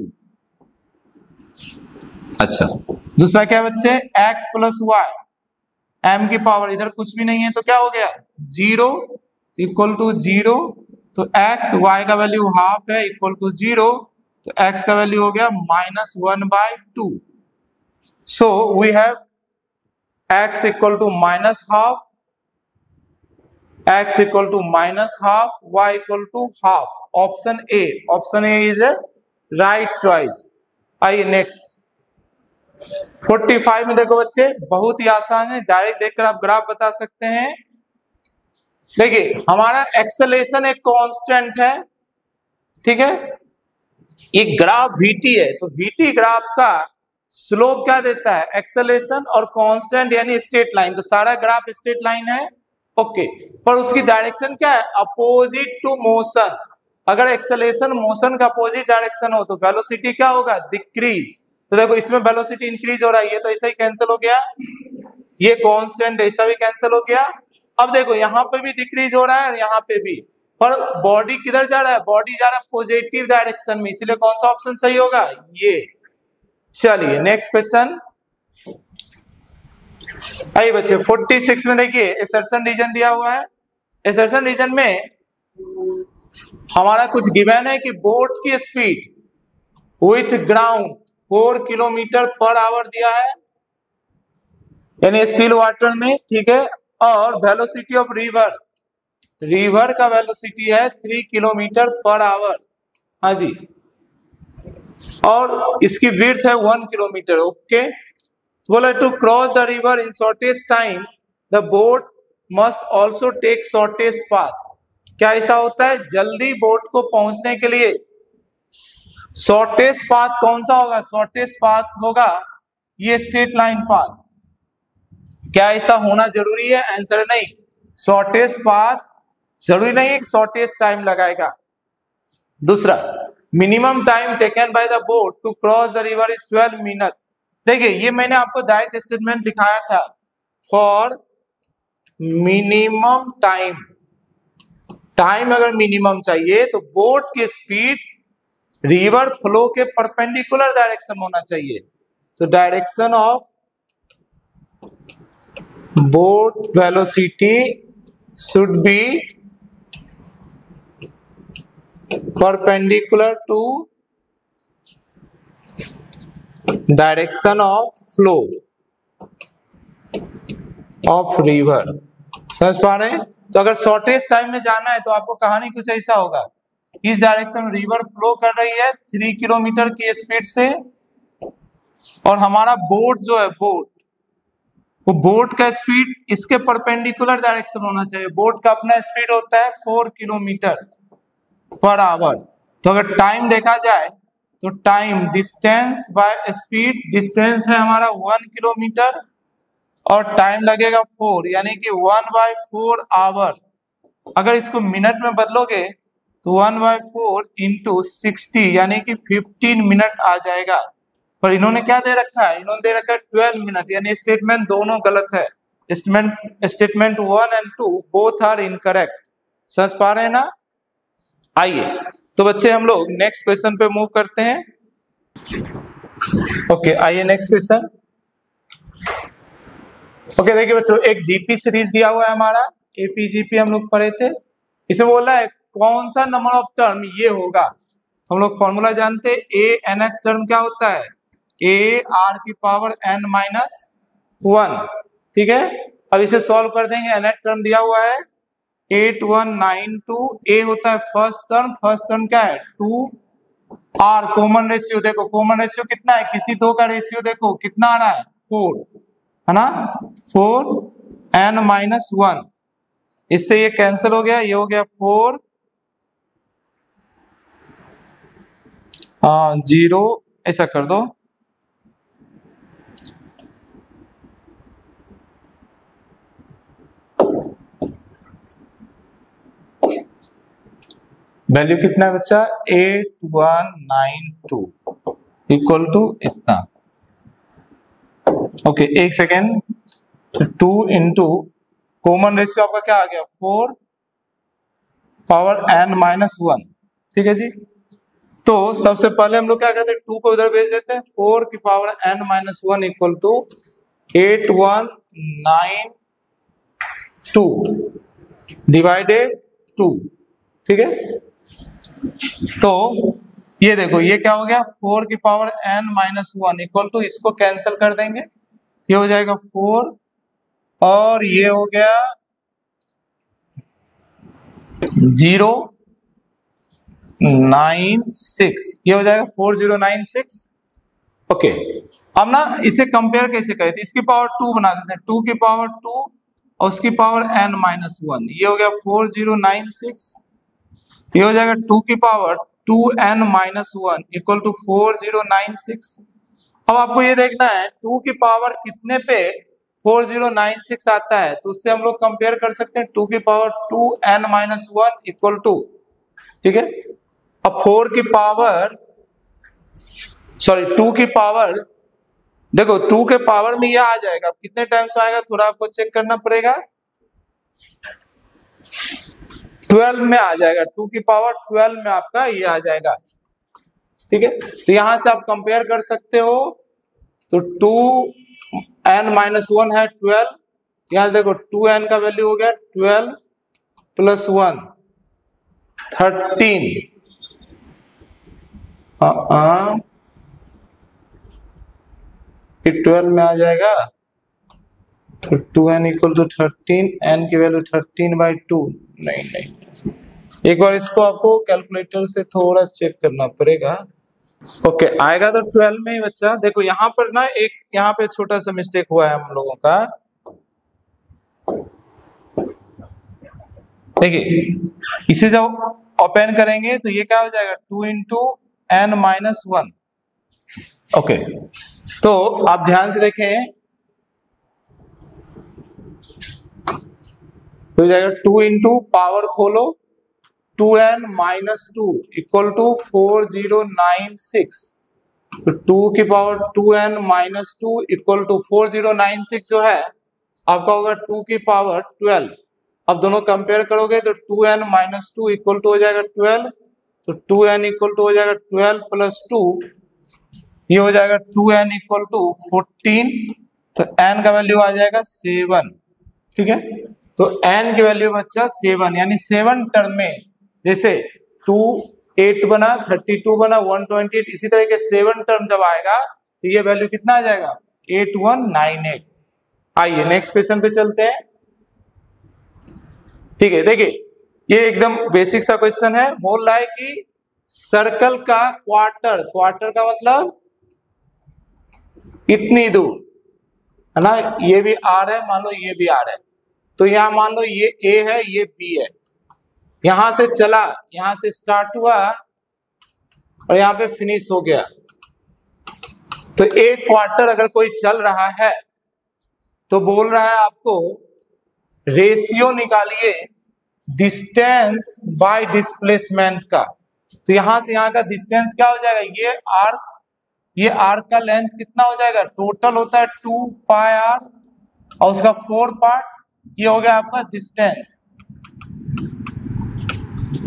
अच्छा दूसरा क्या बच्चे, x प्लस वाई, m की पावर इधर कुछ भी नहीं है तो क्या हो गया 0 इक्वल टू 0। तो x y का वैल्यू हाफ है इक्वल टू 0, तो x का वैल्यू हो गया -1/2। So we have x equal to -half, x equal to -half, y equal to half. Option A, option A is a right choice. आइए नेक्स्ट 45 में देखो बच्चे, बहुत ही आसान है, डायरेक्ट देखकर आप ग्राफ बता सकते हैं। देखिए हमारा एक्सेलेरेशन एक कांस्टेंट है, ठीक है, एक ग्राफ vt है, तो vt ग्राफ का स्लोप क्या देता है, एक्सेलेरेशन, और कांस्टेंट यानी स्ट्रेट लाइन, तो सारा ग्राफ स्ट्रेट लाइन है। ओके, पर उसकी डायरेक्शन क्या है, अपोजिट टू मोशन। अगर एक्सेलेरेशन मोशन का अपोजिट डायरेक्शन हो तो वेलोसिटी क्या होगा, डिक्रीज। तो देखो इसमें वेलोसिटी इंक्रीज हो रहा है, ये तो ऐसा ही कैंसिल हो गया, ये कांस्टेंट ऐसा भी कैंसिल हो गया, अब देखो यहाँ पे भी डिक्रीज हो रहा है और यहाँ पे भी, पर बॉडी किधर जा रहा है, बॉडी जा रहा है पॉजिटिव डायरेक्शन में, इसलिए कौन सा ऑप्शन सही होगा, ये। चलिए नेक्स्ट क्वेश्चन। आइए बच्चे 46 में देखिए एसर्शन रीजन दिया हुआ है। एसर्शन रीजन में हमारा कुछ गिवन है कि बोट की speed with ground 4 kilometre per our दिया है, यानी स्टिल वाटर में, ठीक है। और वेलोसिटी ऑफ रिवर, रिवर का वेलोसिटी है 3 किलोमीटर पर आवर, हाँ जी। और इसकी विड्थ है 1 किलोमीटर, ओके। बोला to cross the river in shortest time the boat must also take shortest path. क्या ऐसा होता है, जल्दी बोट को पहुंचने के लिए शॉर्टेस्ट पाथ कौन सा होगा, शॉर्टेस्ट पाथ होगा ये स्ट्रेट लाइन पाथ। क्या ऐसा होना जरूरी है, आंसर है नहीं। शॉर्टेस्ट पाथ जरूरी नहीं है शॉर्टेस्ट टाइम लगाएगा। दूसरा, minimum time taken by the boat to cross the river is 12 minute. देखिए ये मैंने आपको डायरेक्ट स्टेटमेंट दिखाया था, फॉर मिनिमम टाइम, टाइम अगर मिनिमम चाहिए तो बोट की स्पीड रिवर फ्लो के परपेंडिकुलर डायरेक्शन होना चाहिए। तो direction of boat velocity should be perpendicular to direction of flow of river. समझ पा रहे हैं? तो अगर शॉर्टेस्ट टाइम में जाना है तो आपको कहानी कुछ ऐसा होगा, इस डायरेक्शन में रिवर फ्लो कर रही है 3 किलोमीटर की स्पीड से, और हमारा बोट जो है, बोट, वो बोट का स्पीड इसके परपेंडिकुलर डायरेक्शन होना चाहिए। बोट का अपना स्पीड होता है 4 किलोमीटर पर आवर। तो अगर टाइम देखा जाए तो time distance by speed, distance है हमारा 1 किलोमीटर और टाइम लगेगा 4, यानी कि 1/4 आवर। अगर इसको मिनट में बदलोगे तो 1/4 इंटू 60 यानी कि 15 मिनट आ जाएगा। पर इन्होंने क्या दे रखा है, इन्होंने दे रखा है 12 मिनट, यानी स्टेटमेंट दोनों गलत है। स्टेटमेंट 1 और 2 बोथ आर इनकरेक्ट। समझ पा रहे हैं ना? आइए तो बच्चे हम लोग नेक्स्ट क्वेश्चन पे मूव करते हैं। ओके आइए नेक्स्ट क्वेश्चन। ओके देखिए बच्चों, एक जीपी सीरीज दिया हुआ है हमारा, एपीजीपी हम लोग पढ़े थे। इसे बोला है कौन सा नंबर ऑफ टर्म ये होगा। हम लोग फॉर्मूला जानते हैं, ए एन टर्म क्या होता है, ए आर की पावर n माइनस 1, ठीक है। अब इसे सॉल्व कर देंगे, एन टर्म दिया हुआ है 8192, ए होता है फर्स्ट टर्म क्या है 2, आर कॉमन रेशियो, देखो कॉमन रेशियो कितना है, किसी दो का रेशियो देखो कितना आ रहा है 4, है ना, 4 n माइनस 1, इससे ये कैंसिल हो गया, ये हो गया 4 0, ऐसा कर दो, वैल्यू कितना है बच्चा 8192 इक्वल टू इतना। ओके एक सेकेंड, 2 इंटू कॉमन रेशियो आपका क्या आ गया 4 पावर n माइनस 1, ठीक है जी। तो सबसे पहले हम लोग क्या करते हैं, 2 को इधर भेज देते हैं, 4 की power n minus 1 equal to 8192 divided 2, ठीक है। तो ये देखो ये क्या हो गया 4 की power n minus 1 equal to, इसको कैंसिल कर देंगे, ये हो जाएगा 4 और ये हो गया 096, ये हो जाएगा 4096। ओके अब ना इसे कंपेयर कैसे करें, इसकी पावर 2 बना देते हैं, 2 की पावर 2 और उसकी पावर n माइनस 1, ये हो गया 4096, ये हो जाएगा 2 की power 2n minus 1 equal to 4096। अब आपको ये देखना है 2 की पावर कितने पे 4096 आता है, तो उससे हम लोग कंपेयर कर सकते हैं 2 की power 2n minus 1 equal to, ठीक है। अब 4 की पावर, सॉरी 2 की पावर, देखो 2 के पावर में ये आ जाएगा, अब कितने टाइम्स आएगा थोड़ा आपको चेक करना पड़ेगा, 12 में आ जाएगा, 2 की पावर 12 में आपका ये आ जाएगा। ठीक है, तो यहां से आप कंपेयर कर सकते हो। तो 2n-1 है 12, यहां से देखो 2n का वैल्यू हो गया 12 + 1 13। ये 12 में आ जाएगा, तो 2n = 13, n की वैल्यू 13/2। नहीं नहीं, एक बार इसको आपको कैलकुलेटर से थोड़ा चेक करना पड़ेगा। ओके, आएगा तो 12 में ही बच्चा। देखो यहाँ पर ना एक यहाँ पे छोटा सा मिस्टेक हुआ है हम लोगों का। देखिए, इसे जब ओपन करेंगे तो ये क्या हो जाएगा 2 × n-1। ओके, तो आप ध्यान से देखें, तो जाएगा 2 × पावर खोलो 2n-2 = 4096। तो 2 की पावर 2n-2 = 4096 जो है आपका होगा 2 की पावर 12। अब दोनों कंपेयर करोगे तो 2n-2 = हो जाएगा 12, तो 2n = हो जाएगा 12 + 2, ये हो जाएगा 2n = 14। तो n का वैल्यू आ जाएगा 7। ठीक है, तो n की वैल्यू बच्चा 7, यानी 7 टर्म में, जैसे 2 8 बना, 32 बना, 128, इसी तरह के 7 टर्म जब आएगा तो ये वैल्यू कितना आ जाएगा 8198। आइए नेक्स्ट क्वेश्चन पे चलते हैं। ठीक है, देखिए ये एकदम बेसिक सा क्वेश्चन है। बोल रहा है कि सर्कल का क्वार्टर, क्वार्टर का मतलब इतनी दूर है ना, ये भी r है, मान लो ये भी r है, तो यहां मान लो ये a है, ये b है, यहां से चला, यहां से स्टार्ट हुआ और यहां पे फिनिश हो गया। तो एक क्वार्टर अगर कोई चल रहा है तो बोल रहा है आपको रेशियो निकालिए डिस्टेंस बाय डिस्प्लेसमेंट का। तो यहां से यहां का डिस्टेंस क्या हो जाएगा, ये आर्क का लेंथ कितना हो जाएगा, टोटल होता है 2πr और उसका 4 पार्ट, ये हो गया आपका डिस्टेंस।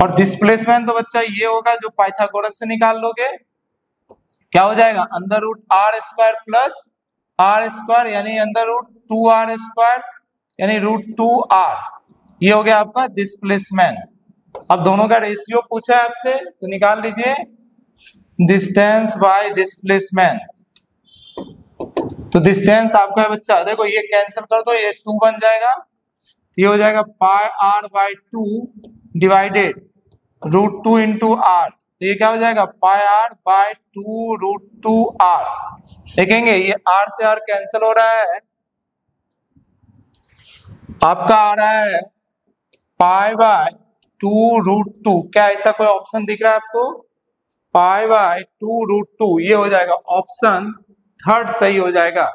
और डिस्प्लेसमेंट तो बच्चा ये होगा जो पाइथागोरस से निकाल लोगे, क्या हो जाएगा √r² + r², यानी √2r² यानी √2r, ये हो गया आपका डिस्प्लेसमेंट। अब दोनों का रेशियो पूछा है आपसे, तो निकाल लीजिए डिस्टेंस बाय डिस्प्लेसमेंट। तो डिस्टेंस आपका है बच्चा, देखो ये कैंसिल कर दो, ये 2 बन जाएगा, ये हो जाएगा πr/2 डिवाइडेड √2 × r, तो ये क्या हो जाएगा πr/2 √2r। देखेंगे ये r से r कैंसिल हो रहा है, आपका आ रहा है π/2 √2। क्या ऐसा कोई ऑप्शन दिख रहा है आपको, π/2 √2, ये हो जाएगा ऑप्शन थर्ड सही हो जाएगा।